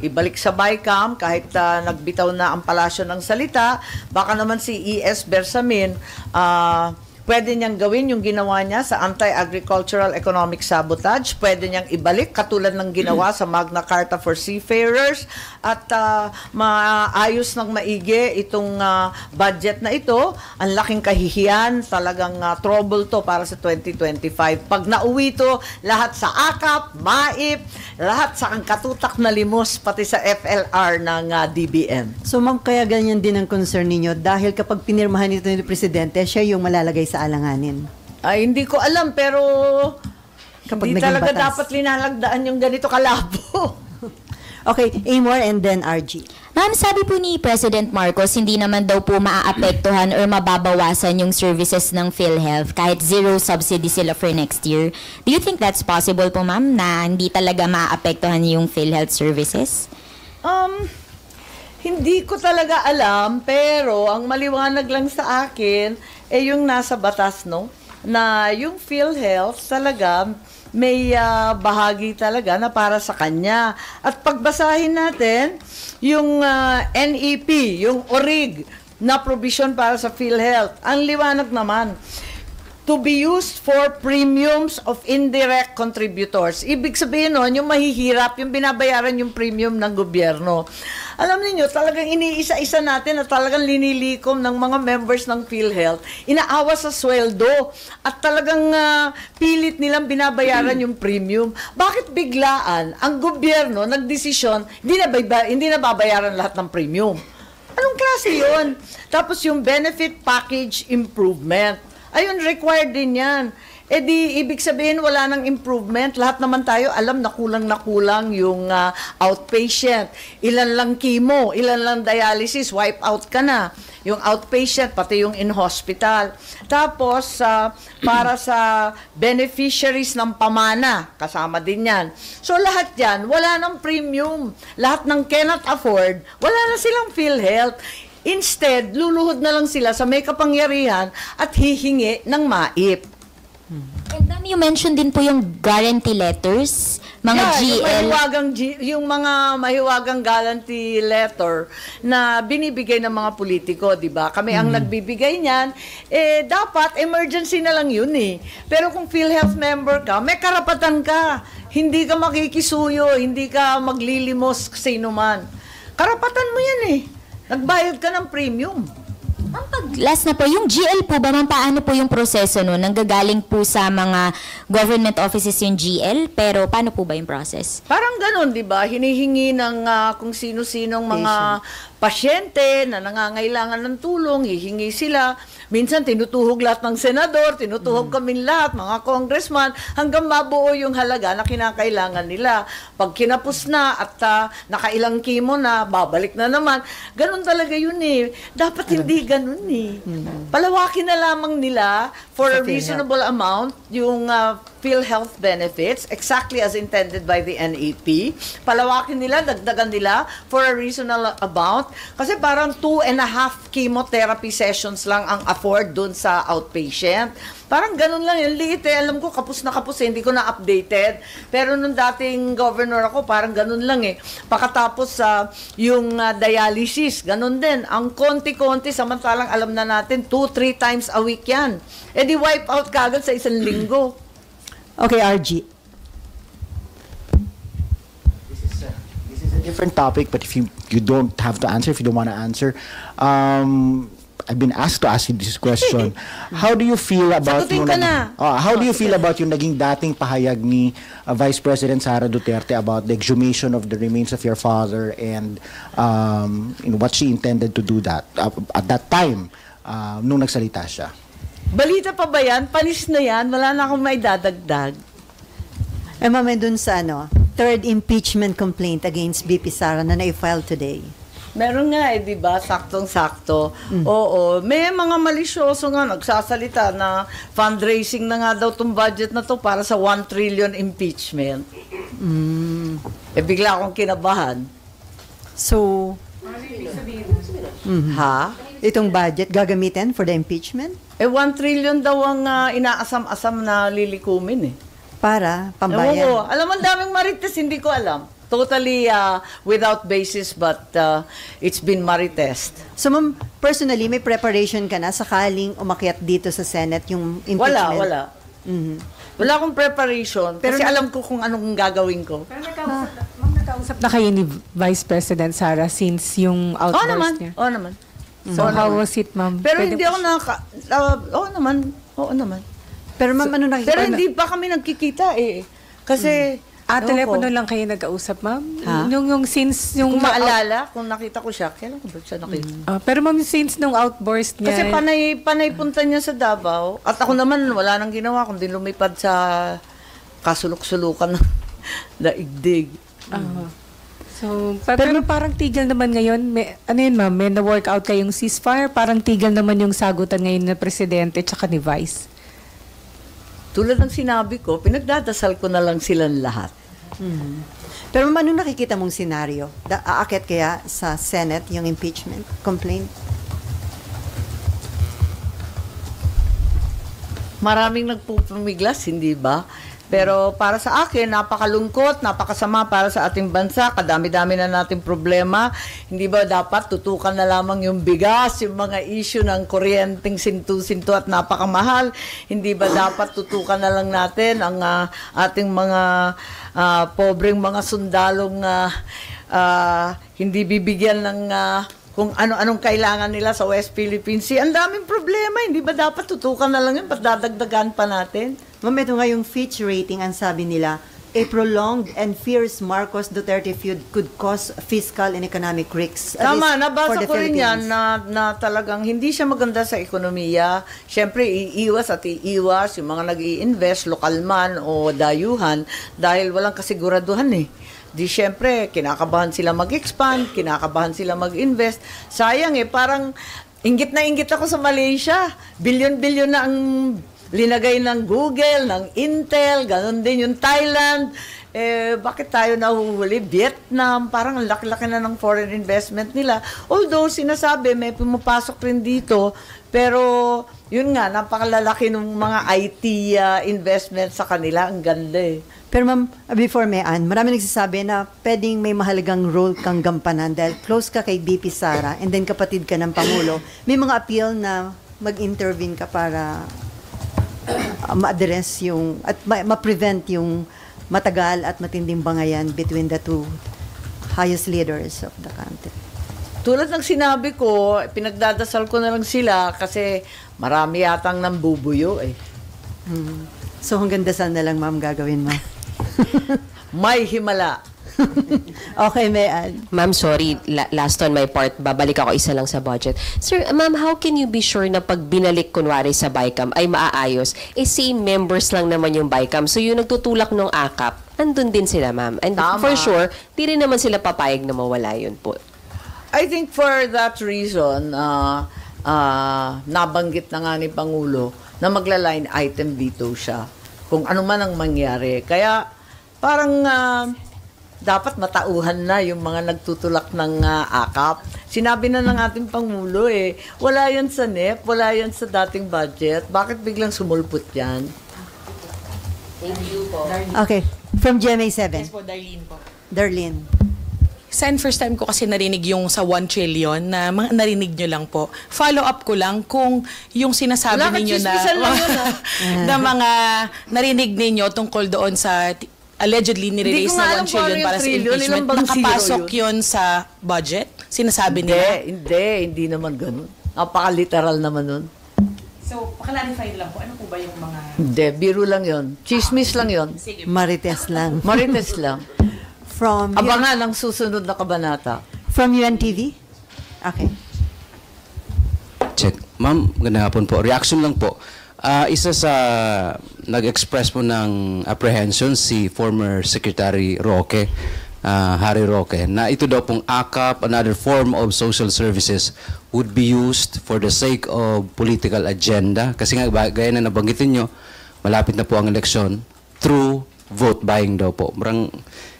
ibalik sa BICAM kahit nagbitaw na ang palasyo ng salita, baka naman si E.S. Bersamin, pwede niyang gawin yung ginawa niya sa anti-agricultural economic sabotage. Pwede niyang ibalik katulad ng ginawa sa Magna Carta for Seafarers at maayos ng maigi itong budget na ito. Ang laking kahihiyan, talagang trouble to para sa 2025. Pag nauwi to, lahat sa AKAP, MAIP, lahat sa katutak na limos, pati sa FLR ng DBM. So, ma'am, kaya ganyan din ang concern ninyo dahil kapag pinirmahan ito ni Presidente, siya yung malalagay sa alanganin. Ay, hindi ko alam, pero Kapag hindi naging talaga batas. dapat linalagdaan yung ganito kalabo. Okay, Amor and then RG. Ma'am, sabi po ni President Marcos, hindi naman daw po maaapektuhan or mababawasan yung services ng PhilHealth kahit zero subsidy sila for next year. Do you think that's possible po, ma'am, na hindi talaga maaapektuhan yung PhilHealth services? Hindi ko talaga alam, pero ang maliwanag lang sa akin, yung nasa batas, no? Na yung PhilHealth talaga may bahagi talaga na para sa kanya. At pagbasahin natin, yung NEP, yung ORIG na provision para sa PhilHealth, ang liwanag naman, to be used for premiums of indirect contributors. Ibig sabihin nun, yung mahihirap, yung binabayaran yung premium ng gobyerno. Alam niyo, talagang iniisa-isa natin at talagang linilikom ng mga members ng PhilHealth, inaawa sa sweldo at talagang pilit nilang binabayaran yung premium. Bakit biglaan ang gobyerno nagdesisyon, hindi na babayaran lahat ng premium? Anong klase yun? Tapos yung benefit package improvement. Ayun, required din yan. Di, ibig sabihin, wala nang improvement. Lahat naman tayo, alam na kulang yung outpatient. Ilan lang chemo, ilan lang dialysis, wipe out ka na. Yung outpatient, pati yung in-hospital. Tapos, para sa beneficiaries ng pamana, kasama din yan. So, lahat yan, wala nang premium. Lahat ng cannot afford, wala na silang PhilHealth. Instead, luluhod na lang sila sa may kapangyarihan at hihingi ng MAIP. And ma'am, you mentioned din po yung guarantee letters, mga GL. Yung mga mahiwagang guarantee letter na binibigay ng mga politiko, di ba? Kami ang nagbibigay niyan, dapat emergency na lang yun Pero kung PhilHealth member ka, may karapatan ka. Hindi ka makikisuyo, hindi ka maglilimos sino man. Karapatan mo yan Nagbayad ka ng premium. Ma'am, Last na po, yung GL po ba, ma'am, paano po yung proseso nun? Nanggagaling po sa mga government offices yung GL, pero paano po ba yung process? Parang ganun, di ba? Hinihingi ng kung sino-sinong mga pasyente na nangangailangan ng tulong, hihingi sila. Minsan tinutuhog lahat ng senador, tinutuhog kami lahat, mga congressman, hanggang mabuo yung halaga na kinakailangan nila. Pag kinapos na at nakailang kimo na, babalik na naman. Ganun talaga yun eh. Dapat hindi ganun eh. Palawakin na lamang nila for a reasonable amount yung PhilHealth benefits, exactly as intended by the NAP. Palawakin nila, dagdagan nila for a reasonable amount. Kasi parang 2.5 chemotherapy sessions lang ang afford dun sa outpatient. Parang ganun lang yung liit eh. Alam ko, kapos na kapos eh. Hindi ko na updated. Pero nung dating governor ako, parang ganun lang eh. Pakatapos yung dialysis, ganun din. Ang konti-konti, samantalang alam na natin, 2-3 times a week yan. Eh di wipe out kagad sa isang linggo. Okay, RG. This is a different topic, but if you don't have to answer, if you don't want to answer, I've been asked to ask you this question. How do you feel about Sagutin ka na. How do you feel about yung naging dating pahayag ni Vice President Sara Duterte about the exhumation of the remains of your father and what she intended to do that at that time nung nagsalita siya? Balita pa ba yan? Panis na yan? Wala na akong may dadagdag. Ma'am, dun sa third impeachment complaint against BP Sara na na-file today. Meron nga eh, di ba? Saktong-sakto. Oo. May mga malisyoso nga nagsasalita na fundraising na nga daw tong budget na to para sa 1 trillion impeachment. Eh, bigla akong kinabahan. So, Ha? itong budget gagamitin for the impeachment? Eh, 1 trillion daw ang inaasam-asam na lilikumin eh. Para Ewan pambayan. ko. Alam mo, ang daming marites, hindi ko alam. Totally without basis, but it's been maritest. So, ma'am, personally, may preparation ka na sakaling umakyat dito sa Senate yung impeachment? Wala. Wala akong preparation, Pero kasi alam ko kung anong gagawin ko. Pero nagkausap na kayo ni Vice President Sara since yung Oo outburst naman, niya. oo naman. So, how was it, ma'am? Pero Pwede hindi po ako oo naman. Pero ma'am, ano nakikita? Pero hindi pa kami nagkikita eh. Kasi, telepono lang kayo nag-kausap, ma'am? Ha? Yung since yung kung maalala, kung nakita ko siya, kailan ko ba siya nakita? pero ma'am, since nung outburst niya. Kasi panay punta niya sa Davao. At ako naman, wala nang ginawa kundi lumipad sa kasulok-sulukan ng daigdig. So, pero parang tigil naman ngayon. Ano yun, ma'am? May na-workout kayong ceasefire. Parang tigil naman yung sagutan ngayon ng Presidente tsaka ni Vice. Tulad ng sinabi ko, pinagdadasal ko na lang silang lahat. Pero ma'am, ano nakikita mong senaryo? Aakyat kaya sa Senate yung impeachment complaint? Maraming nagpupumiglas, hindi ba? Pero para sa akin, napakalungkot, napakasama para sa ating bansa. Kadami-dami na nating problema. Hindi ba dapat tutukan na lamang yung bigas, yung mga issue ng kuryenteng sintu-sintu at napakamahal? Hindi ba dapat tutukan na lang natin ang ating mga pobreng mga sundalong hindi bibigyan ng kung ano-anong kailangan nila sa West Philippine Sea? Ang daming problema. Hindi ba dapat tutukan na lang yun? Dadagdagan pa natin? Ma'am, ito nga yung Fitch rating, ang sabi nila, a prolonged and fierce Marcos Duterte feud could cause fiscal and economic risks. Tama, for nabasa the ko rin yan Philippines. na talagang hindi siya maganda sa ekonomiya. Siyempre, iiwas yung mga nag-i-invest, lokal man o dayuhan, dahil walang kasiguraduhan eh. Di siyempre, kinakabahan sila mag-expand, kinakabahan sila mag-invest. Sayang eh, parang inggit na inggit ako sa Malaysia. Bilyon-bilyon na ang linagay ng Google, ng Intel, ganun din yung Thailand. Bakit tayo nahuhuli? Vietnam, parang laki-laki na ng foreign investment nila. Although, sinasabi, may pumapasok rin dito, pero yun nga, napakalalaki ng mga IT investment sa kanila. Ang ganda eh. Pero ma'am, before marami nagsasabi na pwedeng may mahalagang role kang gampanan dahil close ka kay BP Sara and then kapatid ka ng Pangulo. May mga appeal na mag-intervene ka para ma-address yung, at ma-prevent yung matagal at matinding bangayan between the two highest leaders of the country. tulad ng sinabi ko, pinagdadasal ko na lang sila kasi marami yatang nambubuyo eh. So hanggang dasal na lang, ma'am, gagawin mo. May himala. Okay, Mayan. Ma'am, sorry, last on my part, babalik ako isa lang sa budget. Sir, ma'am, how can you be sure na pag binalik kunwari sa BICAM ay maaayos? Same members lang naman yung BICAM. So yung nagtutulak ng AKAP, andun din sila, ma'am. And Tama. for sure, di rin naman sila papayag na mawala yun po. I think for that reason, nabanggit na nga ni Pangulo na magla-line item veto siya kung ano man ang mangyari. Kaya parang dapat matauhan na yung mga nagtutulak ng AKAP. Sinabi na ng ating Pangulo wala yan sa NEP, wala yan sa dating budget. Bakit biglang sumulpot yan? Thank you po. Okay, from GMA7. Yes po, Darlene po. Darlene. Sen, first time ko kasi narinig yung sa 1 trillion na narinig nyo lang po. Follow up ko lang kung yung sinasabi Wala, ninyo na, chismisan lang yun, na mga narinig ninyo tungkol doon sa allegedly nirelease Hindi ko nga na alam 1 trillion kung ano para yung sa trillion, impeachment. ilang bang zero Nakapasok yun? yun sa budget? Sinasabi nila? Hindi naman ganun. Napaka-literal naman nun. So, paklarify lang po. Ano po ba yung mga... Hindi, biro lang yon. Chismis lang yon. Sige. Marites lang. Marites lang. From Abangan ang susunod na kabanata. from UNTV? Okay. Check. Ma'am, magandang hapon po. Reaction lang po. Isa sa nag-express po ng apprehension si former Secretary Roque, Harry Roque, na ito daw pong AKAP, another form of social services, would be used for the sake of political agenda. Kasi nga, gaya na nabanggitin nyo, malapit na po ang eleksyon through vote buying daw po. Marang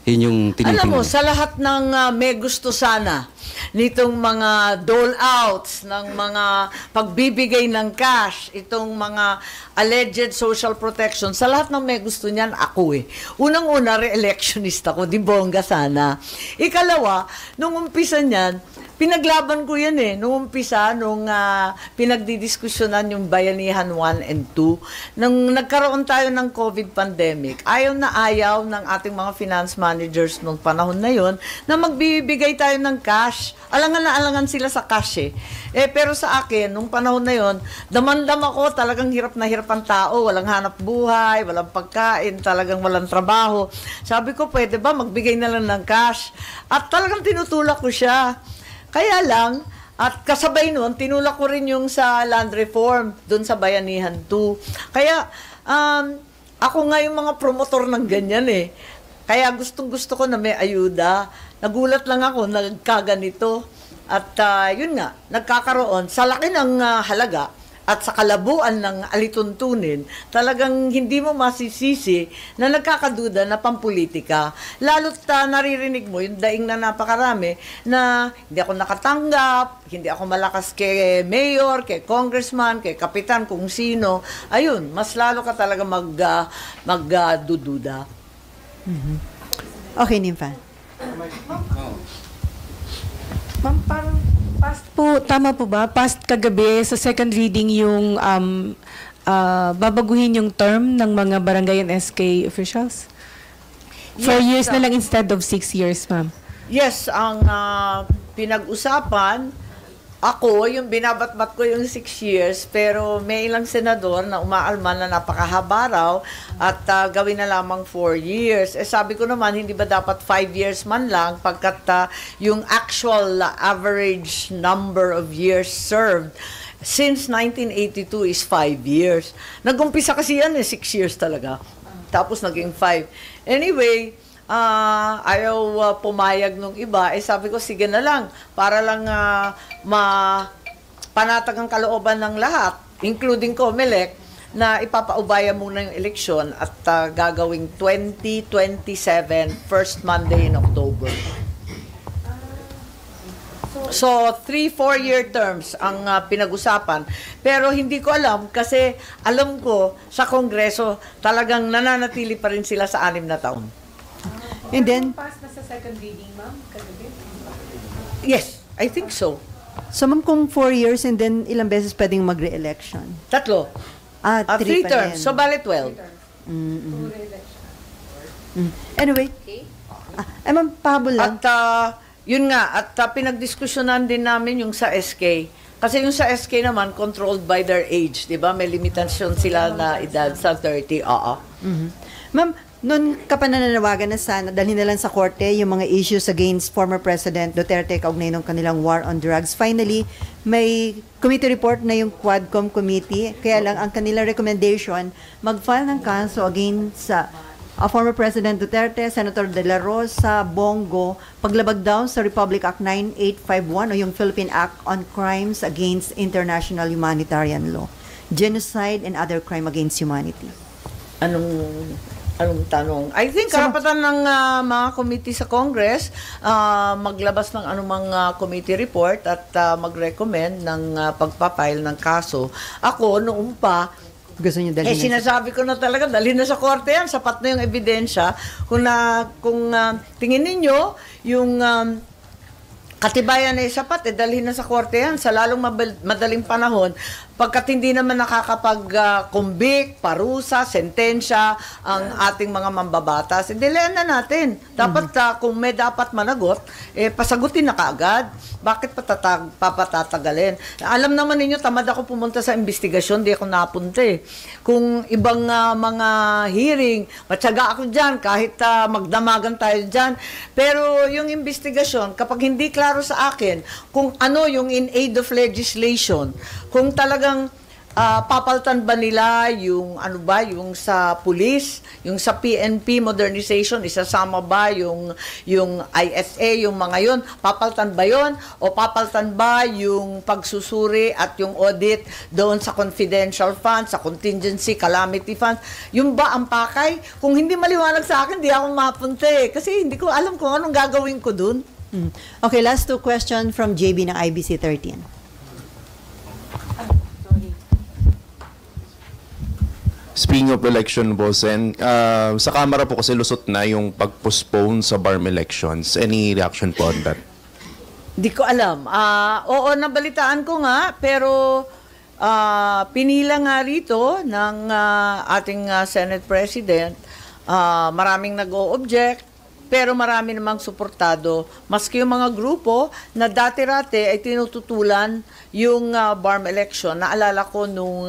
yun yung tinitingnan. Alam mo, sa lahat ng may gusto sana nitong mga dole-outs, ng mga pagbibigay ng cash, itong mga alleged social protection, sa lahat ng may gusto niyan, ako Unang-una, re-electionist ako, di bongga sana. Ikalawa, nung umpisa niyan, pinaglaban ko yan nung umpisa, nung pinagdidiskusyonan yung Bayanihan 1 and 2, nung nagkaroon tayo ng COVID pandemic, ayaw na ayaw ng ating mga finance managers nung panahon na yon na magbibigay tayo ng cash. Alangan na alangan sila sa cash pero sa akin, nung panahon na yon, damandam ako, talagang hirap na hirap ang tao, walang hanap buhay, walang pagkain, talagang walang trabaho. Sabi ko, pwede ba magbigay na lang ng cash? At talagang tinutulak ko siya. Kaya lang, at kasabay nun, tinulak ko rin yung sa land reform, dun sa Bayanihan 2. Kaya, ako nga yung mga promotor ng ganyan Kaya gustong-gusto ko na may ayuda. Nagulat lang ako, nagkaganito. At yun nga, nagkakaroon, sa laki ng halaga, at sa kalabuan ng alituntunin, talagang hindi mo masisisi na nagkakaduda na pampolitika. Lalo't naririnig mo yung daing na napakarami na hindi ako nakatanggap, hindi ako malakas kay mayor, kay congressman, kay kapitan, kung sino. Ayun, mas lalo ka talaga magdududa. Okay, Nympha. Ma'am, parang past po, tama po ba? Past kagabi sa second reading yung babaguhin yung term ng mga barangay and SK officials? 4 years na lang instead of 6 years, ma'am. Yes, ang pinag-usapan, ako, yung binabatbat ko yung 6 years, pero may ilang senador na umaalman na napakahaba raw at gawin na lamang 4 years. Sabi ko naman, hindi ba dapat 5 years man lang pagkat yung actual average number of years served since 1982 is 5 years. Nag-umpisa kasi yan 6 years talaga. Tapos naging 5. Anyway, ayaw pumayag nung iba, sabi ko, sige na lang, para lang panatag ang kalooban ng lahat, including COMELEC, na ipapaubaya muna yung eleksyon at gagawing 2027, first Monday in October. So, 3-4-year terms ang pinag-usapan. Pero hindi ko alam kasi alam ko sa Kongreso talagang nananatili pa rin sila sa 6 na taon. And then, Past na sa second reading, ma'am, kagabi? Yes, I think so. so ma'am, kung 4 years and then ilang beses pwedeng mag-re-election? 3. 3 3 pa terms. rin. So, bale 12. Anyway, ma'am, pahabol lang. At Yun nga, at pinagdiskusyonan din namin yung sa SK. Kasi yung sa SK naman, controlled by their age, di ba? May limitasyon sila na edad sa 30, oo. Ma'am, noon ka pa nananawagan na sana dalhin na lang sa korte yung mga issues against former President Duterte kaugnay ng kanilang war on drugs. Finally, may committee report na yung Quadcom committee. Kaya lang ang kanilang recommendation, mag-file ng kaso against former President Duterte, Senator De La Rosa, Bongo, paglabag daw sa Republic Act 9851 o yung Philippine Act on Crimes Against International Humanitarian Law, Genocide and Other Crime Against Humanity. Anong tanong? I think karapatan ng mga committee sa Congress maglabas ng anumang committee report at mag-recommend ng pagpapile ng kaso. Ako, noong pa, gusto niyo dalhin sinasabi ko na talaga, dalhin na sa korte yan, sapat na yung ebidensya. Kung tingin ninyo, yung katibayan ay sapat, dalhin na sa korte yan sa lalong madaling panahon. Pagkat hindi naman nakakapag-convict, parusa, sentensya ang ating mga mambabatas, dilayan na natin. Dapat kung may dapat managot, pasagutin na kaagad. Bakit papatatagalin? Alam naman ninyo, tamad ako pumunta sa investigasyon, di ako napunta eh. Kung ibang mga hearing, matyaga ako dyan, kahit magdamagan tayo dyan. Pero yung investigasyon, kapag hindi klaro sa akin kung ano yung in aid of legislation, kung talagang papaltan ba nila yung yung sa police, yung sa PNP modernization, isasama ba yung ISA, yung mga yon, papaltan ba yon o papaltan ba yung pagsusuri at yung audit doon sa confidential funds, sa contingency, calamity funds, yung ba ang pakay? Kung hindi maliwanag sa akin, di ako mapunta kasi hindi ko alam kung anong gagawin ko doon. Okay, last two questions from JB ng IBC 13. Speaking of election, Bosen, sa Kamara po kasi lusot na yung pag-postpone sa BARM elections. Any reaction po on that? Di ko alam. Oo, nabalitaan ko nga, pero pinila nga rito ng ating Senate President, maraming nag-o-object, pero marami namang suportado. Maski yung mga grupo na dati-rati ay tinututulan yung BARM election. Naalala ko nung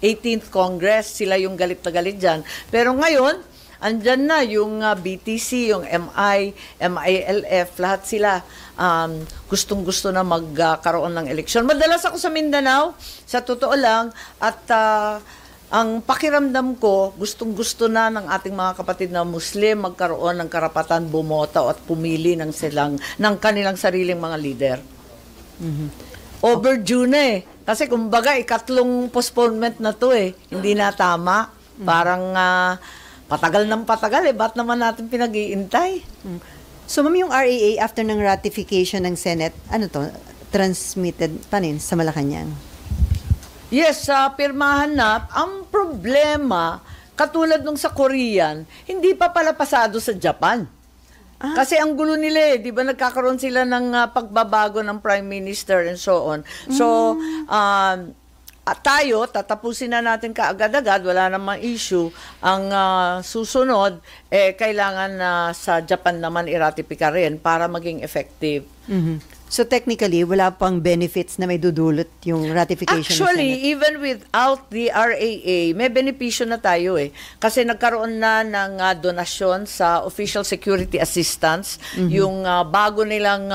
18th Congress, sila yung galit na galit dyan. Pero ngayon, andyan na yung BTC, yung MI, MILF, lahat sila gustong-gusto na magkaroon ng eleksyon. Madalas ako sa Mindanao, sa totoo lang, at ang pakiramdam ko, gustong-gusto na ng ating mga kapatid na Muslim magkaroon ng karapatan bumoto at pumili ng kanilang sariling mga leader. Overdue na Kasi kumbaga, ikatlong postponement na to Hindi na tama. Parang patagal ng patagal Ba't naman natin pinag-iintay? So, ma'am, yung RAA after ng ratification ng Senate, transmitted pa rin sa Malacanang? Yes, pirmahan na. Ang problema, katulad nung sa Korean, hindi pa pala pasado sa Japan. Kasi ang gulo nila di ba nagkakaroon sila ng pagbabago ng Prime Minister and so on. So, tayo, tatapusin na natin kaagad-agad, wala namang issue. Ang susunod, kailangan sa Japan naman i-ratify rin para maging effective. So technically, wala pang benefits na may dudulot yung ratification ng Senate? Actually, even without the RAA, may benepisyo na tayo Kasi nagkaroon na ng donasyon sa Official Security Assistance, yung bago nilang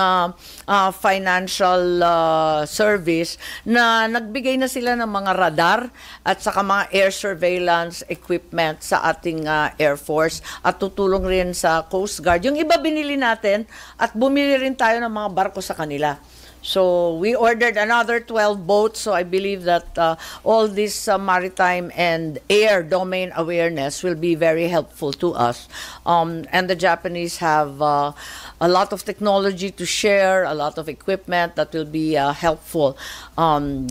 financial service na nagbigay na sila ng mga radar at saka mga air surveillance equipment sa ating Air Force at tutulong rin sa Coast Guard. Yung iba binili natin at bumili rin tayo ng mga barko sa kanila. So we ordered another 12 boats. So I believe that all this maritime and air domain awareness will be very helpful to us. And the Japanese have a lot of technology to share, a lot of equipment that will be helpful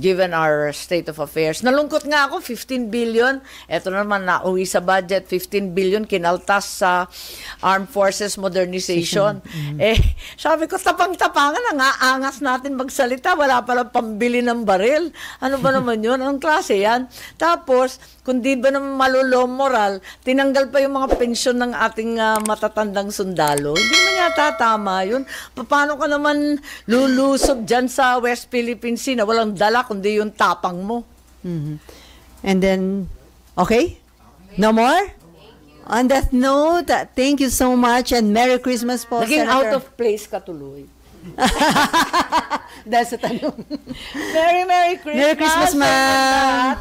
given our state of affairs. Nalungkot nga ako, 15 billion. Ito naman, nauwi sa budget, 15 billion kinaltas sa Armed Forces Modernization. Sabi ko, tapang-tapangan, angas natin natin magsalita, wala palang pambili ng baril. Ano ba naman yun? Anong klase yan? Tapos, kung di ba naman malulo moral, tinanggal pa yung mga pensyon ng ating matatandang sundalo. Hindi naman yata tama yun. Paano ka naman lulusob dyan sa West Philippine Sea na walang dala kundi yung tapang mo? And then, okay? No more? On that note, thank you so much and Merry Christmas po, Naging Senator. out of place ka tuloy. Dahil sa tanong. Merry Christmas! Merry Christmas, sa ma'am! lahat.